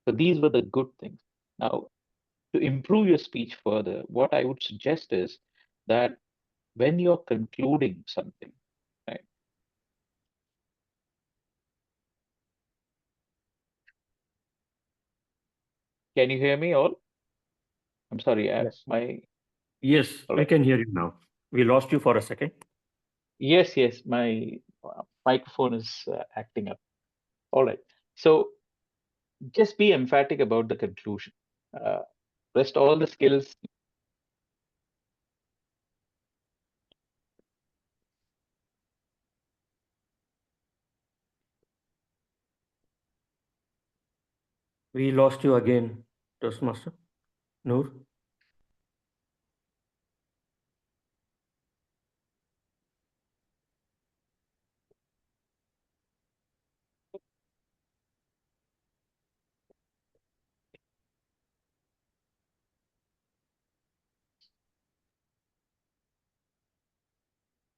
So these were the good things. Now, to improve your speech further, what I would suggest is that when you're concluding something, right? Can you hear me all? I'm sorry, Yes. Yes, All we right. can hear you now. We lost you for a second. Yes, my microphone is acting up. All right. So just be emphatic about the conclusion. Rest all the skills. We lost you again, Toastmaster. Noor?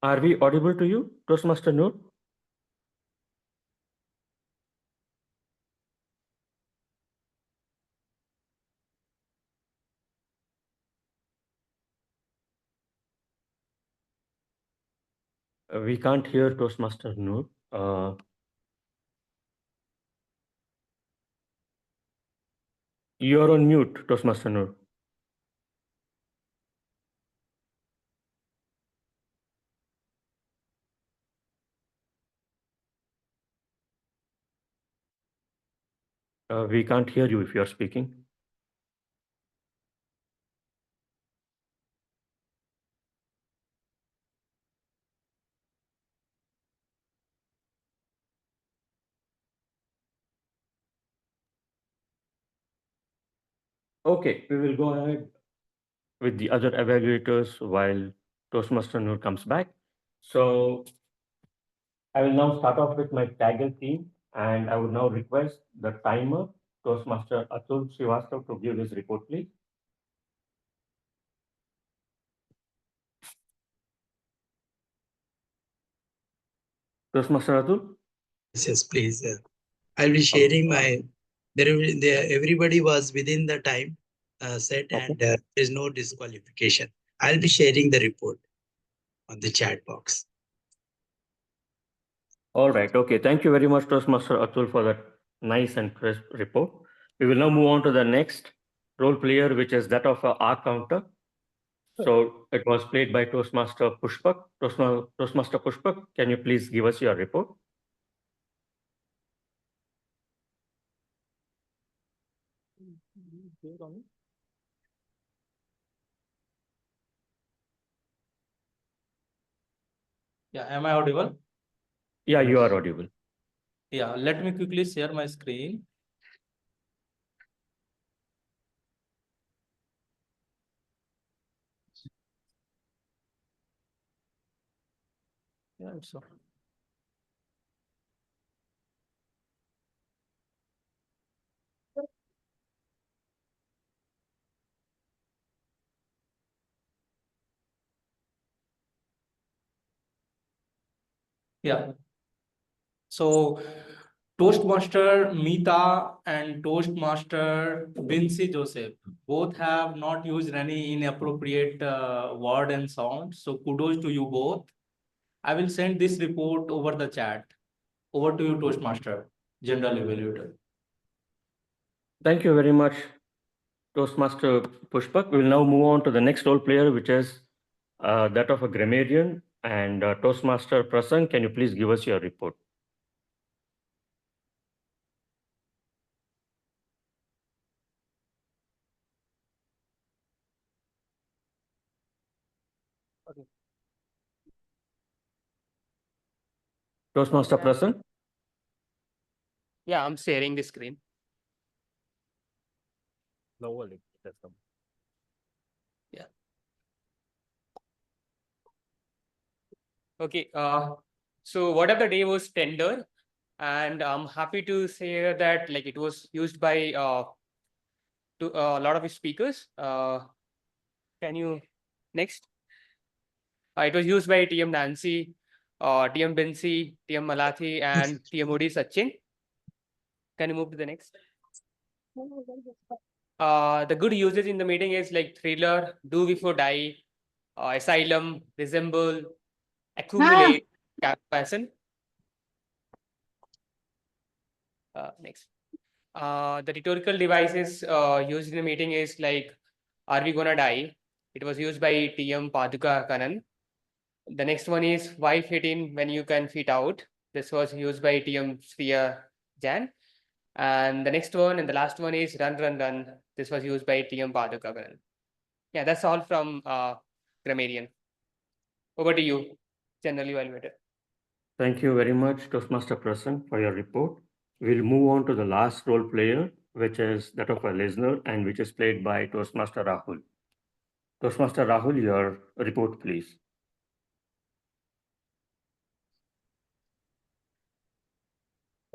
Are we audible to you, Toastmaster Noor? We can't hear Toastmaster Noor. You're on mute, Toastmaster Noor. We can't hear you if you're speaking. Okay, we will go ahead with the other evaluators while Toastmaster Noor comes back. So I will now start off with my TAGL team, and I would now request the timer, Toastmaster Atul Srivastav, to give his report, please. Toastmaster Atul? Yes, please. I'll be sharing my. Everybody was within the time set, and there is no disqualification. I'll be sharing the report on the chat box. All right. Okay. Thank you very much, Toastmaster Atul, for that nice and crisp report. We will now move on to the next role player, which is that of a R counter. So it was played by Toastmaster Pushpak. Toastmaster Pushpak, can you please give us your report? Yeah, am I audible? Yeah, you are audible. Yeah, let me quickly share my screen. Yeah, it's okay. Yeah. So Toastmaster Meeta and Toastmaster Bincy Joseph both have not used any inappropriate word and sound. So kudos to you both. I will send this report over the chat. Over to you, Toastmaster, General Evaluator. Thank you very much, Toastmaster Pushpak. We will now move on to the next role player, which is that of a grammarian. And Toastmaster Prasang, can you please give us your report? Okay. Toastmaster Prasang? Yeah, I'm sharing the screen. Yeah. Okay. So what of the day was tender, and I'm happy to say that like it was used by to a lot of speakers. Can you next? It was used by TM Nancy, TM Bincy, TM Malathi, and TMOD Sachin. Can you move to the next? The good usage in the meeting is like thriller, do before die, asylum, resemble, accumulate, comparison. Next. The rhetorical devices used in the meeting is like, are we gonna die? It was used by Paduka Kannan. The next one is why fit in when you can fit out. This was used by Priya Jain. And the next one and the last one is run, run, run. This was used by Paduka Kannan. Yeah, that's all from Grammarian. Over to you, General Evaluator. Thank you very much, Toastmaster Prasang, for your report. We'll move on to the last role player, which is that of a listener and which is played by Toastmaster Rahul. Toastmaster Rahul, your report, please.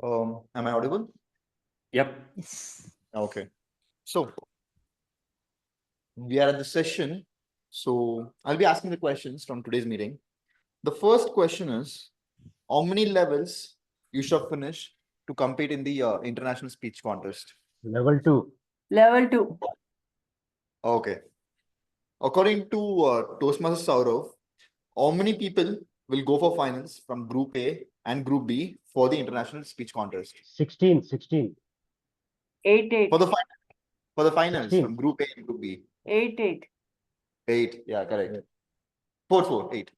Am I audible? Yep. Yes. Okay. So we are at the session. So I'll be asking the questions from today's meeting. The first question is, how many levels you should finish to compete in the international speech contest? Level 2. Level 2. Okay. According to Toastmasters Sourav, how many people will go for finals from Group A and Group B for the international speech contest? 16. 8. For the finals 16. from Group A and Group B. 8. 8. Yeah, correct. 4, 8.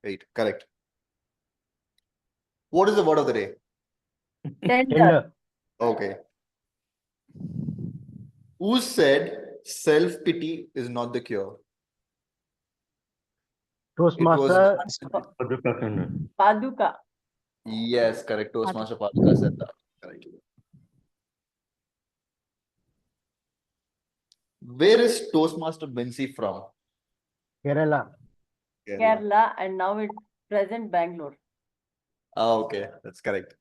8. Correct. What is the word of the day? Tender. Okay. Who said self-pity is not the cure? Toastmaster. Paduka Kannan. Paduka. Yes, correct. Toastmaster Paduka said that. Correct. Where is Toastmaster Bincy from? Kerala. Kerala, and now it's present Bangalore. Okay, that's correct.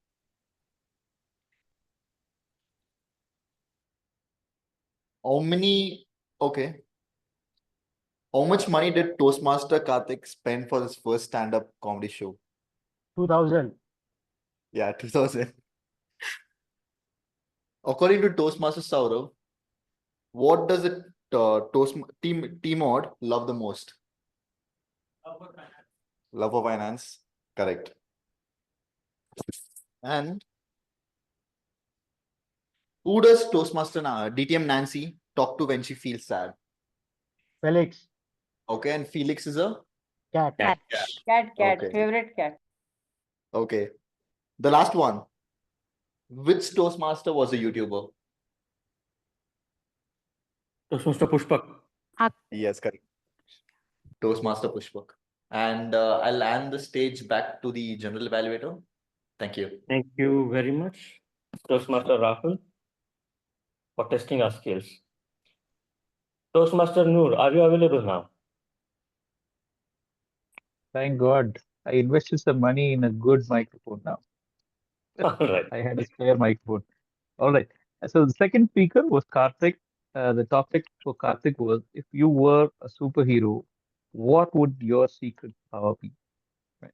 How many? Okay. How much money did Toastmaster Karthik spend for his first stand-up comedy show? 2000. Yeah, 2000. According to Toastmaster Sourav, what does it TMOD love the most? Love for finance. Correct. And who does Toastmaster DTM Nancy talk to when she feels sad? Felix. Okay, and Felix is a cat. Cat. Okay. Favorite cat. Okay. The last one. Which Toastmaster was a YouTuber? Toastmaster Pushpak. Yes, correct. Toastmaster Pushpak. And I'll hand the stage back to the general evaluator. Thank you. Thank you very much, Toastmaster Rahul, for testing our skills. Toastmaster Noor, are you available now? Thank God. I invested some money in a good microphone now. All right. I had a spare microphone. All right. So the second speaker was Karthik. The topic for Karthik was, if you were a superhero, what would your secret power be? Right.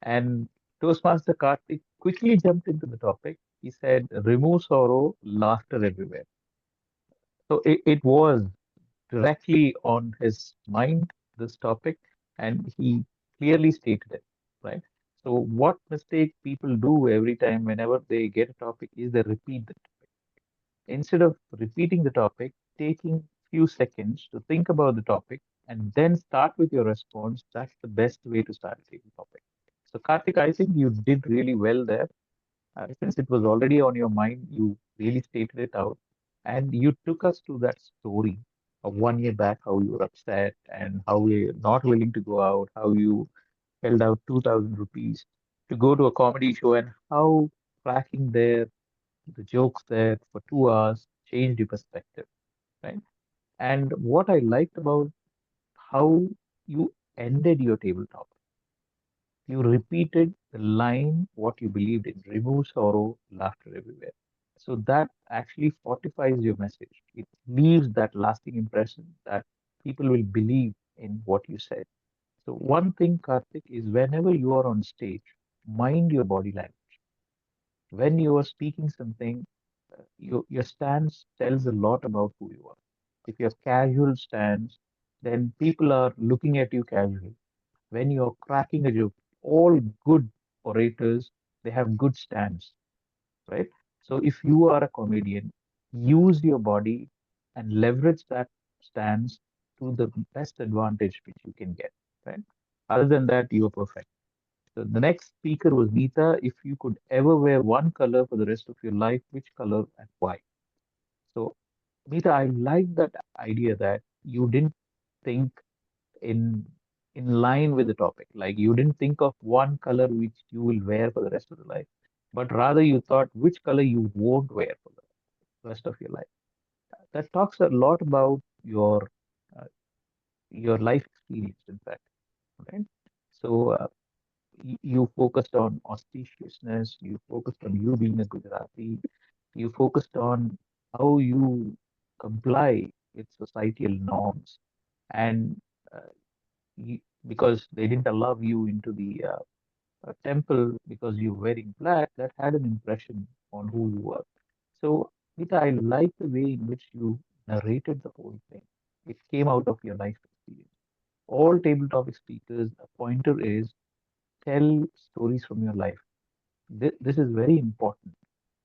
And Toastmaster Karthik quickly jumped into the topic. He said, remove sorrow, laughter everywhere. So it was directly on his mind, this topic, and he clearly stated it, right? So what mistake people do every time whenever they get a topic is they repeat the topic. Instead of repeating the topic, taking few seconds to think about the topic and then start with your response, that's the best way to start the topic. So Karthik, I think you did really well there. Since it was already on your mind, you really stated it out. And you took us to that story of 1 year back, how you were upset and how you're not willing to go out, how you held out 2,000 rupees to go to a comedy show, and how cracking there, the jokes there for 2 hours changed your perspective, right? And what I liked about how you ended your tabletop, you repeated the line what you believed in, remove sorrow, laughter everywhere. So that actually fortifies your message. It leaves that lasting impression that people will believe in what you said. So one thing, Karthik, is whenever you are on stage, mind your body language. When you are speaking something, your stance tells a lot about who you are. If you have casual stance, then people are looking at you casually. When you're cracking a joke, all good orators, they have good stance, right? So if you are a comedian, use your body and leverage that stance to the best advantage which you can get, right? Other than that, you are perfect. So the next speaker was Geeta. If you could ever wear one color for the rest of your life, which color and why? So, Geeta, I like that idea that you didn't think in line with the topic. Like you didn't think of one color which you will wear for the rest of the life, but rather you thought which color you won't wear for the rest of your life. That talks a lot about uh, your life experience, in fact, right? So you focused on auspiciousness, you focused on you being a Gujarati, you focused on how you comply with societal norms, and uh, you, because they didn't allow you into the temple because you're wearing black, that had an impression on who you were. So, Nita, I like the way in which you narrated the whole thing. It came out of your life experience. All table topic speakers, a pointer is tell stories from your life. This is very important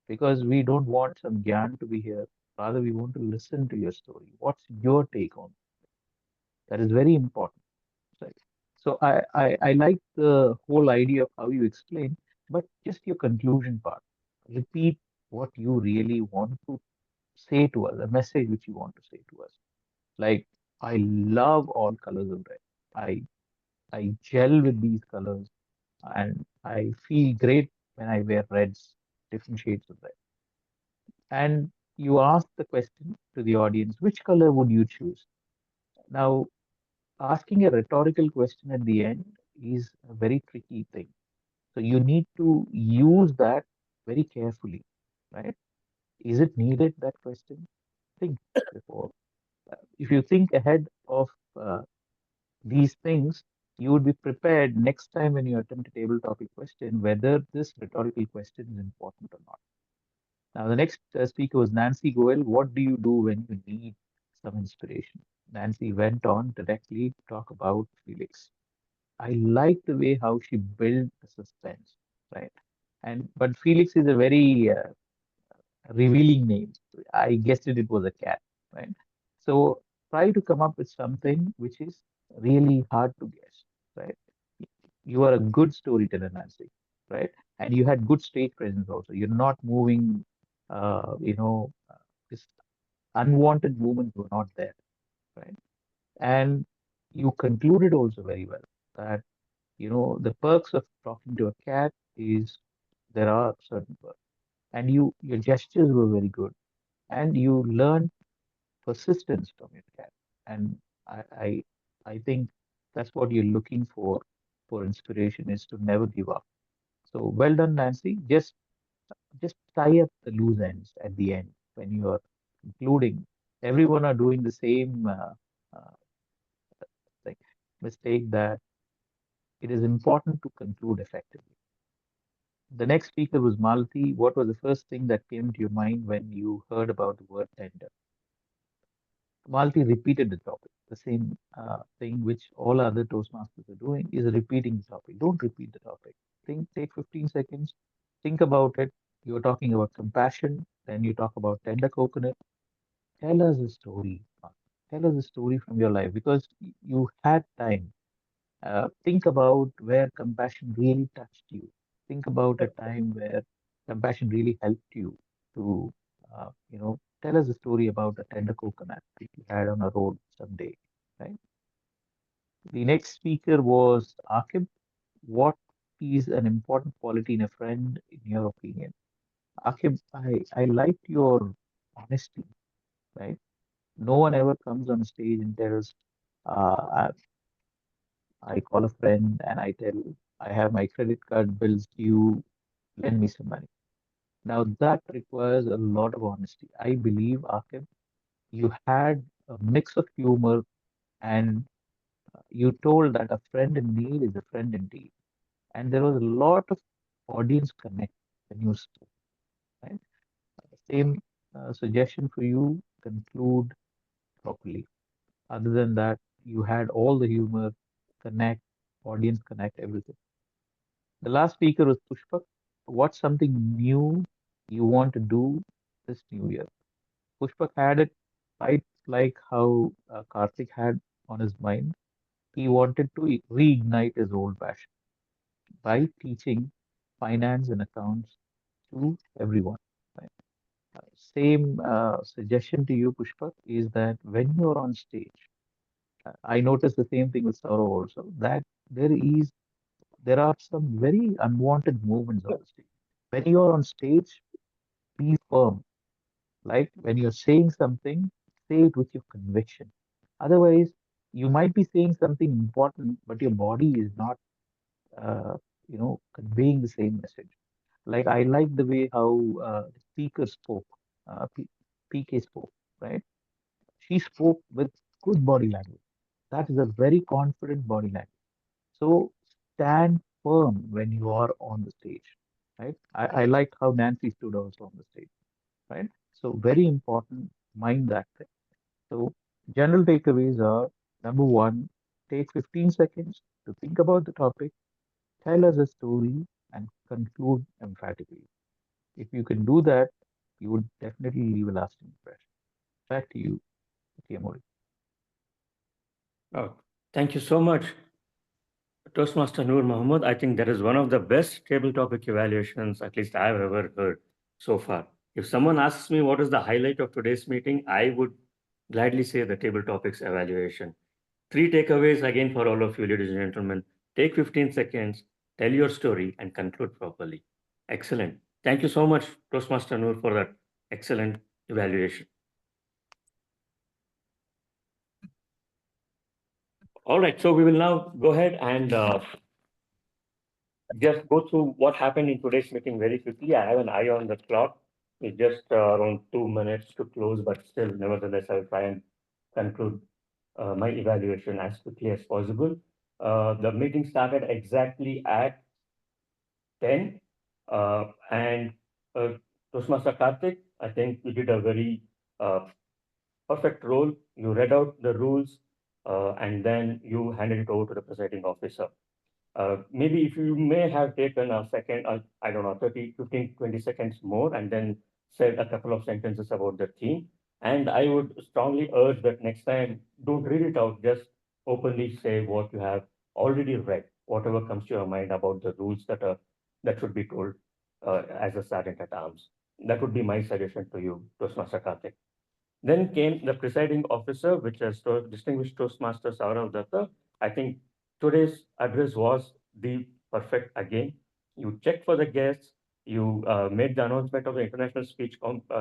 because we don't want some gyan to be here. Rather, we want to listen to your story. What's your take on it? That is very important. Right. So I like the whole idea of how you explain, but just your conclusion part. Repeat what you really want to say to us, a message which you want to say to us. Like, I love all colors of red. I I gel with these colors and I feel great when I wear reds, different shades of red. And you ask the question to the audience, which color would you choose? Now, asking a rhetorical question at the end is a very tricky thing. So you need to use that very carefully, right? Is it needed, that question? Think before. If you think ahead of these things, you would be prepared next time when you attempt a table topic question, whether this rhetorical question is important or not. Now, the next speaker was Nancy Goel. What do you do when you need some inspiration? Nancy went on directly to talk about Felix. I like the way how she built the suspense, right? And but Felix is a very revealing name. I guessed it was a cat, right? So try to come up with something which is really hard to guess, right? You are a good storyteller, Nancy, right? And you had good stage presence also. You're not moving, this unwanted movements were not there, right? And you concluded also very well that the perks of talking to a cat is there are certain perks, and your gestures were very good, and you learned persistence from your cat, and I I, I think that's what you're looking for inspiration is to never give up. So well done, Nancy. Just tie up the loose ends at the end when you are concluding. Everyone are doing the same uh, like mistake that it is important to conclude effectively. The next speaker was Malti. What was the first thing that came to your mind when you heard about the word tender? Malti repeated the topic. The same thing which all other Toastmasters are doing is repeating the topic. Don't repeat the topic. Take 15 seconds, think about it. You are talking about compassion, then you talk about tender coconut. Tell us a story. Tell us a story from your life because you had time. Think about where compassion really touched you. Think about a time where compassion really helped you to, tell us a story about a tender coconut that you had on a road someday, right? The next speaker was Akib. What is an important quality in a friend, in your opinion? Akib, I liked your honesty, right? No one ever comes on stage and tells, uh, I call a friend and I tell, I have my credit card bills due, lend me some money. Now that requires a lot of honesty. I believe, Akib, you had a mix of humor and you told that a friend in need is a friend indeed. And there was a lot of audience connect when you spoke, right? Same suggestion for you, conclude properly. Other than that, you had all the humor, connect, audience connect, everything. The last speaker was Pushpak. What's something new you want to do this new year? Pushpak had it right like how Karthik had on his mind. He wanted to reignite his old passion by teaching finance and accounts to everyone. Right? Same suggestion to you, Pushpak, is that when you're on stage, I noticed the same thing with Sourav also, that there are some very unwanted movements on the stage. When you're on stage, be firm. Like when you're saying something, say it with your conviction. Otherwise, you might be saying something important, but your body is not, conveying the same message. Like I like the way how the speaker spoke, PK spoke, right? She spoke with good body language. That is a very confident body language. So stand firm when you are on the stage, right? I liked how Nancy stood also on the stage, right? So very important, mind that thing. So general takeaways are number one, take 15 seconds to think about the topic, tell us a story, and conclude emphatically. If you can do that, you would definitely leave a lasting impression. Back to you, TMOD. Oh, thank you so much, Toastmaster Noor Mohammed. I think that is one of the best table topic evaluations, at least I've ever heard so far. If someone asks me what is the highlight of today's meeting, I would gladly say the table topics evaluation. 3 takeaways again for all of you, ladies and gentlemen. Take 15 seconds, tell your story, and conclude properly. Excellent. Thank you so much, Toastmaster Noor, for that excellent evaluation. All right, so we will now go ahead and just go through what happened in today's meeting very quickly. I have an eye on the clock. It's just around 2 minutes to close, but still, nevertheless, I'll try and conclude my evaluation as quickly as possible. The meeting started exactly at 10, and Toastmaster Karthik, I think you did a very perfect role. You read out the rules, and then you handed it over to the presiding officer. Maybe if you may have taken a second, I don't know, 30, 15, 20 seconds more, and then said a couple of sentences about the theme. And I would strongly urge that next time, don't read it out, just openly say what you have already read, whatever comes to your mind about the rules that should be told as a sergeant at arms. That would be my suggestion to you, Toastmaster Karthik. Then came the presiding officer, which is distinguished Toastmaster Sourav Dutta. I think today's address was the perfect again. You checked for the guests, you made the announcement of the international speech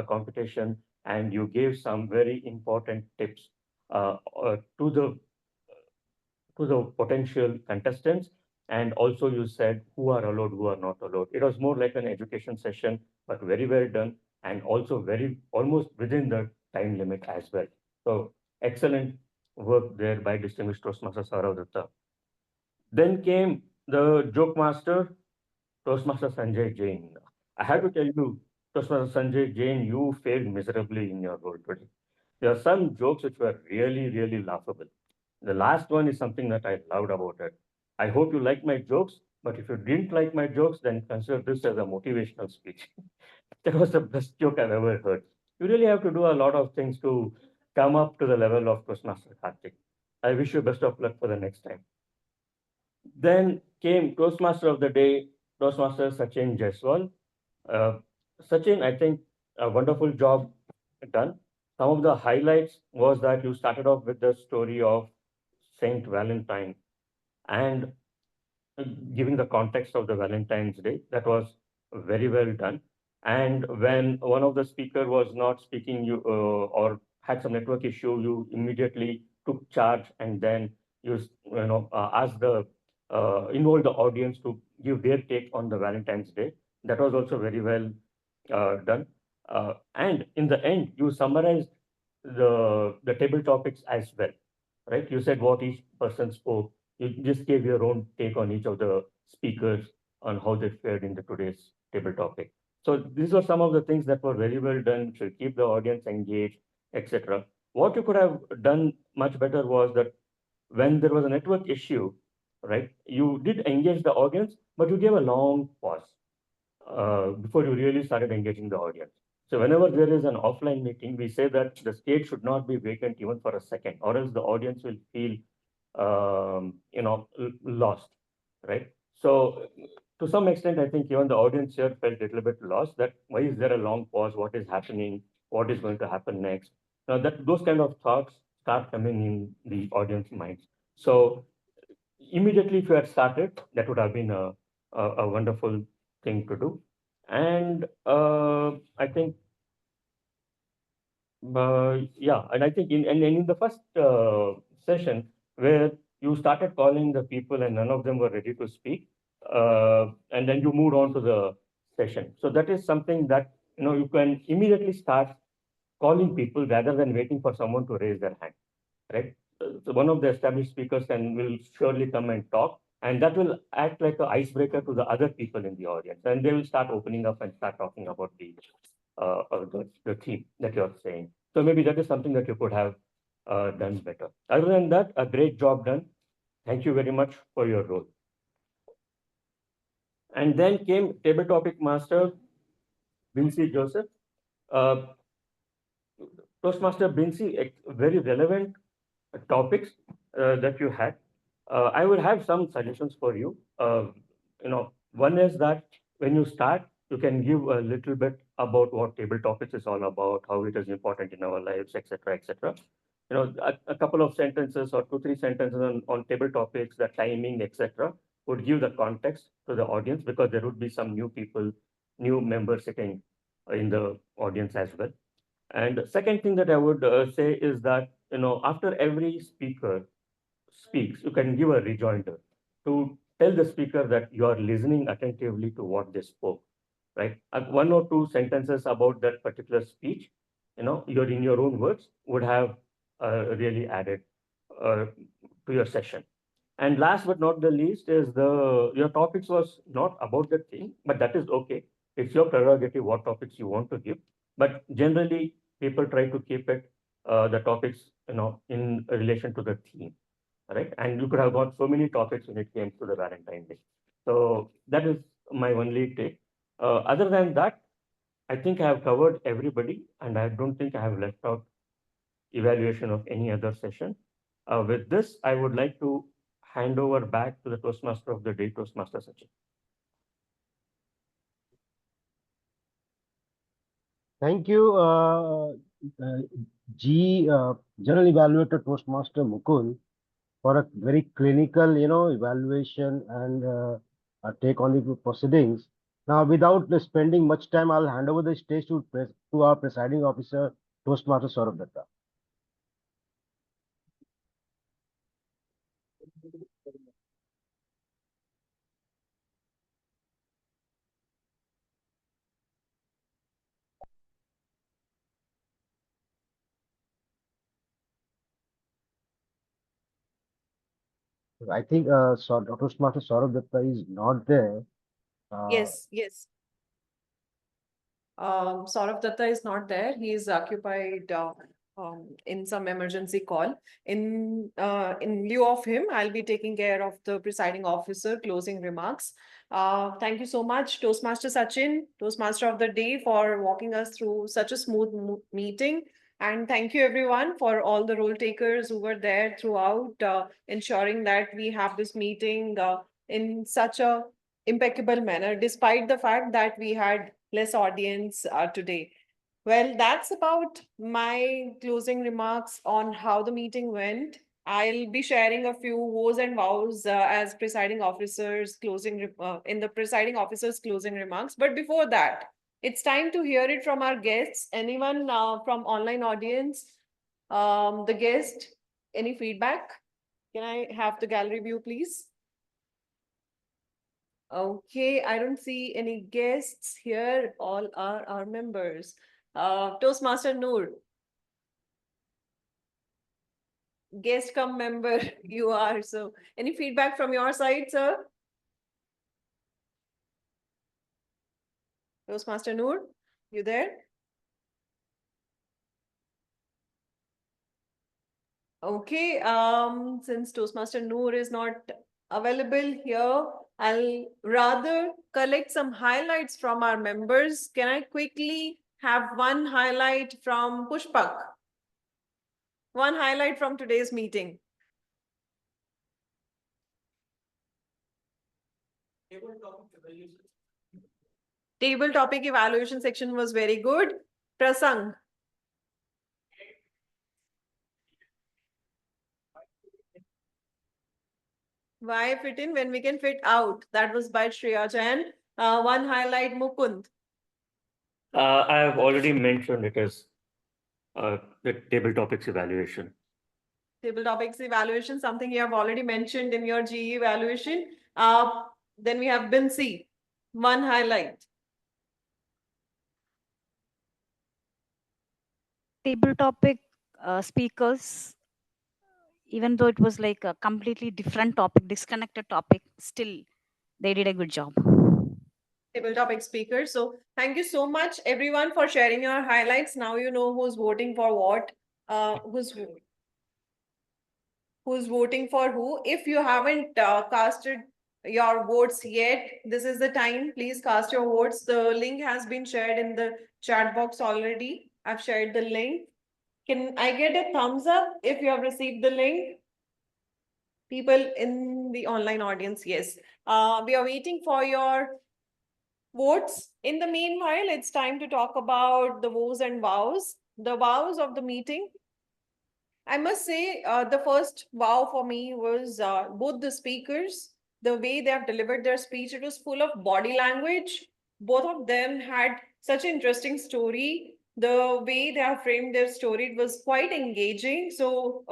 competition, and you gave some very important tips to the potential contestants. And also you said who are allowed, who are not allowed. It was more like an education session, but very well done, and also very almost within the time limit as well. So excellent work there by distinguished Toastmaster Sourav Dutta. Then came the joke master, Toastmaster Sanjay Jain. I have to tell you, Toastmaster Sanjay Jain, you failed miserably in your role today. There are some jokes which were really, really laughable. The last one is something that I loved about it. I hope you like my jokes, but if you didn't like my jokes, then consider this as a motivational speech. That was the best joke I've ever heard. You really have to do a lot of things to come up to the level of Toastmaster Karthik. I wish you best of luck for the next time. Then came Toastmaster of the Day, Toastmaster Sachin Jaiswal. Sachin, I think a wonderful job done. Some of the highlights was that you started off with the story of Saint Valentine and giving the context of the Valentine's Day. That was very well done. And when one of the speaker was not speaking, you or had some network issue, you immediately took charge and then you asked the involved the audience to give their take on the Valentine's Day. That was also very well done. And in the end, you summarized the table topics as well, right? You said what each person spoke. You just gave your own take on each of the speakers on how they fared in the today's table topic. So these are some of the things that were very well done to keep the audience engaged, etc. What you could have done much better was that when there was a network issue, right, you did engage the audience, but you gave a long pause before you really started engaging the audience. So whenever there is an offline meeting, we say that the stage should not be vacant even for a second, or else the audience will feel, lost, right? So to some extent, I think even the audience here felt a little bit lost. That why is there a long pause? What is happening? What is going to happen next? Now that those kind of thoughts start coming in the audience minds. So immediately, if you had started, that would have been a wonderful thing to do. And I think, yeah, and I think in the first session where you started calling the people and none of them were ready to speak, and then you moved on to the session. So that is something that you can immediately start calling people rather than waiting for someone to raise their hand, right? So one of the established speakers will surely come and talk, and that will act like an icebreaker to the other people in the audience, and they will start opening up and start talking about the theme that you're saying. So maybe that is something that you could have done better. Other than that, a great job done. Thank you very much for your role. And then came table topic master Bincy Joseph. Toastmaster Bincy, very relevant topics that you had. I will have some suggestions for you. One is that when you start, you can give a little bit about what table topics is all about, how it is important in our lives, etc., etc. A couple of sentences or 2-3 sentences on table topics, the timing, etc., would give the context to the audience, because there would be some new people, new members sitting in the audience as well. And the second thing that I would say is that, after every speaker speaks, you can give a rejoinder to tell the speaker that you are listening attentively to what they spoke, right? 1 or 2 sentences about that particular speech, you're in your own words, would have really added to your session. And last but not the least is your topics was not about the thing, but that is okay. It's your prerogative what topics you want to give. But generally, people try to keep it the topics, in relation to the theme, right? And you could have got so many topics when it came to the Valentine Day. So that is my only take. Other than that, I think I have covered everybody, and I don't think I have left out evaluation of any other session. With this, I would like to hand over back to the Toastmaster of the day, Toastmaster Sachin. Thank you, General Evaluator Toastmaster Mukund, for a very clinical, evaluation and a take on the proceedings. Now, without spending much time, I'll hand over the stage to our presiding officer, Toastmaster Sourav Dutta. I think Toastmaster Sourav Dutta is not there. Yes. Sourav Dutta is not there. He is occupied in some emergency call. In lieu of him, I'll be taking care of the presiding officer closing remarks. Thank you so much, Toastmaster Sachin, Toastmaster of the day, for walking us through such a smooth meeting. And thank you everyone for all the role takers who were there throughout, ensuring that we have this meeting in such a impeccable manner, despite the fact that we had less audience today. Well, that's about my closing remarks on how the meeting went. I'll be sharing a few woes and wows as presiding officers in the presiding officer's closing remarks. But before that, it's time to hear it from our guests. Anyone from online audience, the guest, any feedback? Can I have the gallery view, please? Okay, I don't see any guests here. All are our members. Toastmaster Noor. Guest come member you are. So any feedback from your side, sir? Toastmaster Noor, you there? Okay, since Toastmaster Noor is not available here, I'll rather collect some highlights from our members. Can I quickly have one highlight from Pushpak? One highlight from today's meeting. Table topic evaluation section was very good. Prasang. Why fit in when we can fit out? That was by Sanjay Jain. One highlight, Mukund. I have already mentioned it as the table topics evaluation. Table topics evaluation, something you have already mentioned in your GE evaluation. Then we have Bincy. One highlight. Table topic speakers, even though it was like a completely different topic, disconnected topic, still they did a good job. Table topic speakers. So thank you so much everyone for sharing your highlights. Now you know who's voting for what, who's voting for who. If you haven't casted your votes yet, this is the time. Please cast your votes. The link has been shared in the chat box already. I've shared the link. Can I get a thumbs up if you have received the link? People in the online audience, yes. We are waiting for your votes. In the meanwhile, it's time to talk about the woes and wows. The wows of the meeting. I must say, the first wow for me was both the speakers, the way they have delivered their speech. It was full of body language. Both of them had such an interesting story. The way they have framed their story, it was quite engaging. So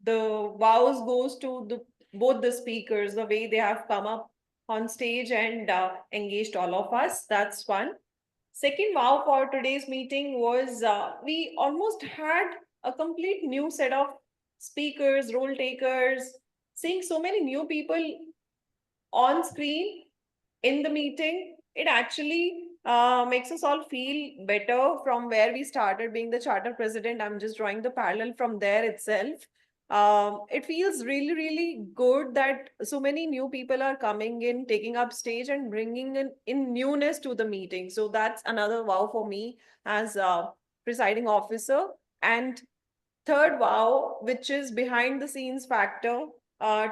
the wows goes to both the speakers, the way they have come up on stage and engaged all of us. That's one. Second wow for today's meeting was we almost had a complete new set of speakers, role takers, seeing so many new people on screen in the meeting. It actually makes us all feel better from where we started being the charter president. I'm just drawing the parallel from there itself. It feels really, really good that so many new people are coming in, taking up stage and bringing in newness to the meeting. So that's another wow for me as a presiding officer. And third wow, which is behind the scenes factor.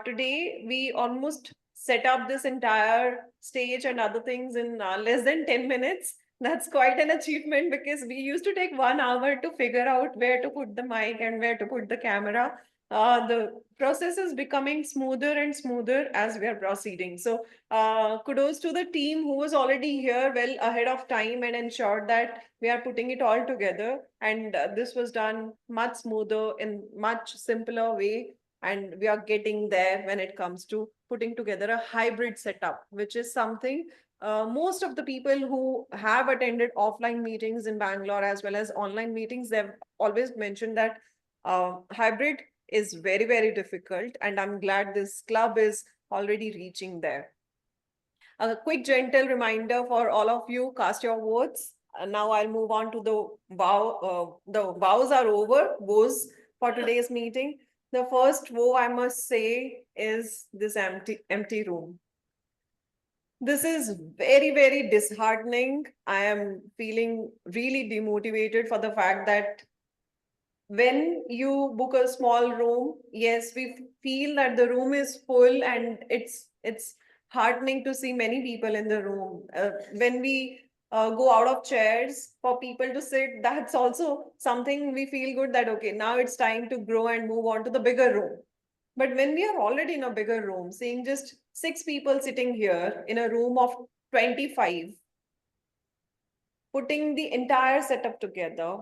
Today, we almost set up this entire stage and other things in less than 10 minutes. That's quite an achievement because we used to take 1 hour to figure out where to put the mic and where to put the camera. The process is becoming smoother and smoother as we are proceeding. So kudos to the team who was already here well ahead of time and ensured that we are putting it all together. And this was done much smoother in much simpler way. And we are getting there when it comes to putting together a hybrid setup, which is something most of the people who have attended offline meetings in Bangalore as well as online meetings, they've always mentioned that hybrid is very, very difficult. And I'm glad this club is already reaching there. A quick gentle reminder for all of you, cast your votes. Now I'll move on to the vow. The vows are over, woes for today's meeting. The first woe I must say is this empty room. This is very, very disheartening. I am feeling really demotivated for the fact that when you book a small room, yes, we feel that the room is full and it's heartening to see many people in the room. When we go out of chairs for people to sit, that's also something we feel good that, okay, now it's time to grow and move on to the bigger room. But when we are already in a bigger room, seeing just 6 people sitting here in a room of 25, putting the entire setup together,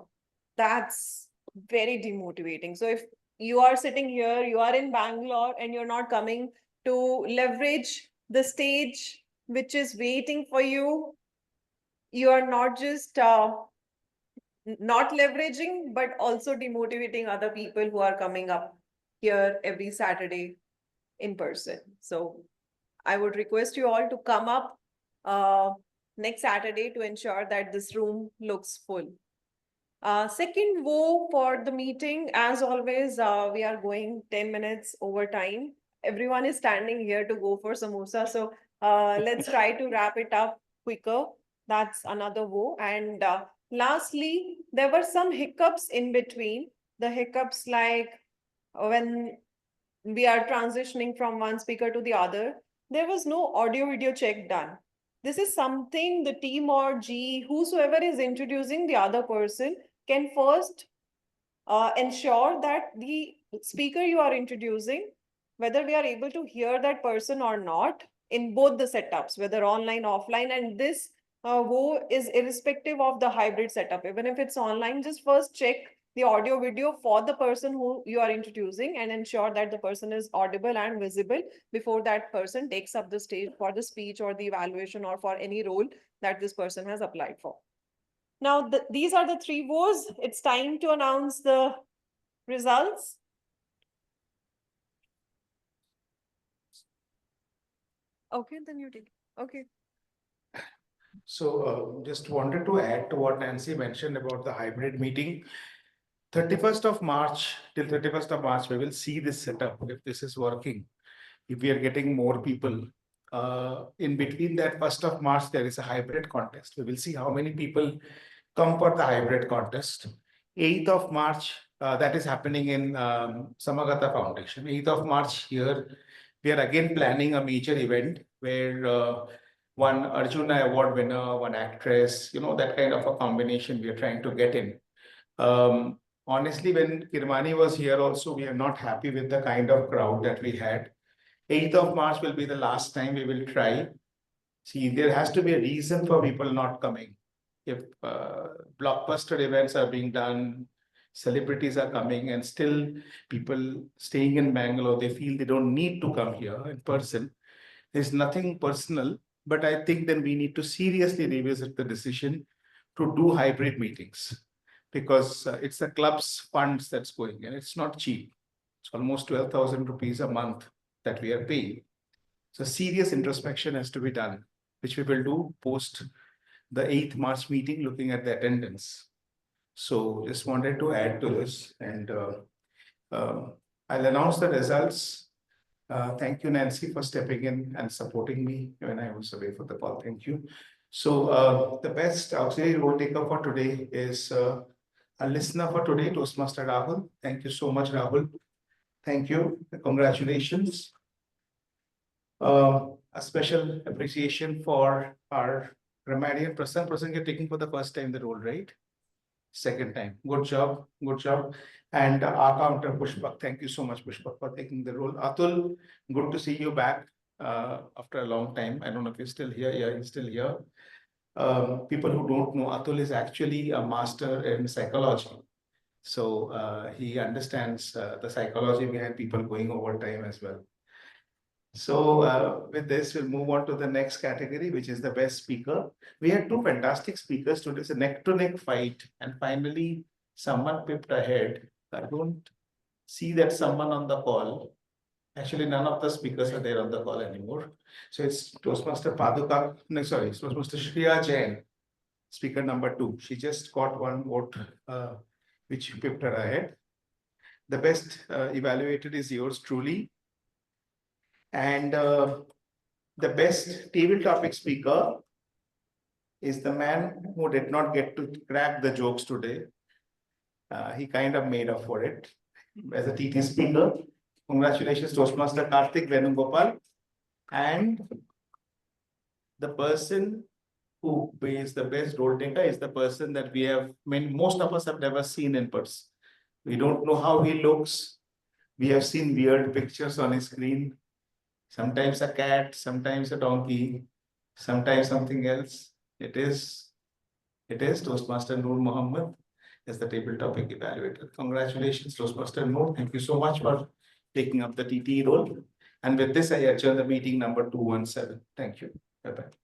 that's very demotivating. So if you are sitting here, you are in Bangalore and you're not coming to leverage the stage which is waiting for you, you are not just not leveraging, but also demotivating other people who are coming up here every Saturday in person. So I would request you all to come up next Saturday to ensure that this room looks full. Second vote for the meeting, as always, we are going 10 minutes over time. Everyone is standing here to go for samosa. So let's try to wrap it up quicker. That's another vote. And lastly, there were some hiccups in between. The hiccups like when we are transitioning from one speaker to the other, there was no audio video check done. This is something the team or G, whosoever is introducing the other person, can first ensure that the speaker you are introducing, whether we are able to hear that person or not in both the setups, whether online, offline, and this WO is irrespective of the hybrid setup. Even if it's online, just first check the audio video for the person who you are introducing and ensure that the person is audible and visible before that person takes up the stage for the speech or the evaluation or for any role that this person has applied for. Now, these are the three votes. It's time to announce the results. Okay, then you did. Okay. So just wanted to add to what Nancy mentioned about the hybrid meeting. 31st of March till 31st of March, we will see this setup if this is working. If we are getting more people, in between that 1st of March, there is a hybrid contest. We will see how many people come for the hybrid contest. 8th of March, that is happening in Samagata Foundation. 8th of March here, we are again planning a major event where one Arjuna Award winner, one actress, that kind of a combination we are trying to get in. Honestly, when Kirmani was here also, we are not happy with the kind of crowd that we had. 8th of March will be the last time we will try. See, there has to be a reason for people not coming. If blockbuster events are being done, celebrities are coming, and still people staying in Bangalore, they feel they don't need to come here in person. There's nothing personal, but I think then we need to seriously revisit the decision to do hybrid meetings, because it's the club's funds that's going, and it's not cheap. It's almost 12,000 rupees a month that we are paying. So serious introspection has to be done, which we will do post the 8th March meeting, looking at the attendance. So just wanted to add to this, and I'll announce the results. Thank you, Nancy, for stepping in and supporting me when I was away for the call. Thank you. So the best auxiliary role taker for today is a listener for today, Toastmaster Rahul. Thank you so much, Rahul. Thank you. Congratulations. A special appreciation for our Grammarian Prasang. Prasang, you're taking for the first time the role, right? Second time. Good job. Good job. And our counter, Pushpak. Thank you so much, Pushpak, for taking the role. Atul, good to see you back after a long time. I don't know if you're still here. Yeah, you're still here. People who don't know, Atul is actually a master in psychology. So he understands the psychology behind people going over time as well. So with this, we'll move on to the next category, which is the best speaker. We had two fantastic speakers today. It's a neck-to-neck fight. And finally, someone pipped ahead. I don't see that someone on the call. Actually, none of the speakers are there on the call anymore. So it's Toastmaster Paduka. No, sorry, it's Toastmaster Sanjay Jain, speaker number 2. She just got one vote, which pipped her ahead. The best evaluator is yours truly. And the best table topic speaker is the man who did not get to crack the jokes today. He kind of made up for it as a TT speaker. Congratulations, Toastmaster Karthik Venugopal. And the person who is the best role taker is the person that we have, most of us have never seen in person. We don't know how he looks. We have seen weird pictures on his screen. Sometimes a cat, sometimes a donkey, sometimes something else. It is Toastmaster Noor Muhammad as the table topic evaluator. Congratulations, Toastmaster Noor. Thank you so much for taking up the TT role. And with this, I adjourn the meeting number 217. Thank you. Bye-bye.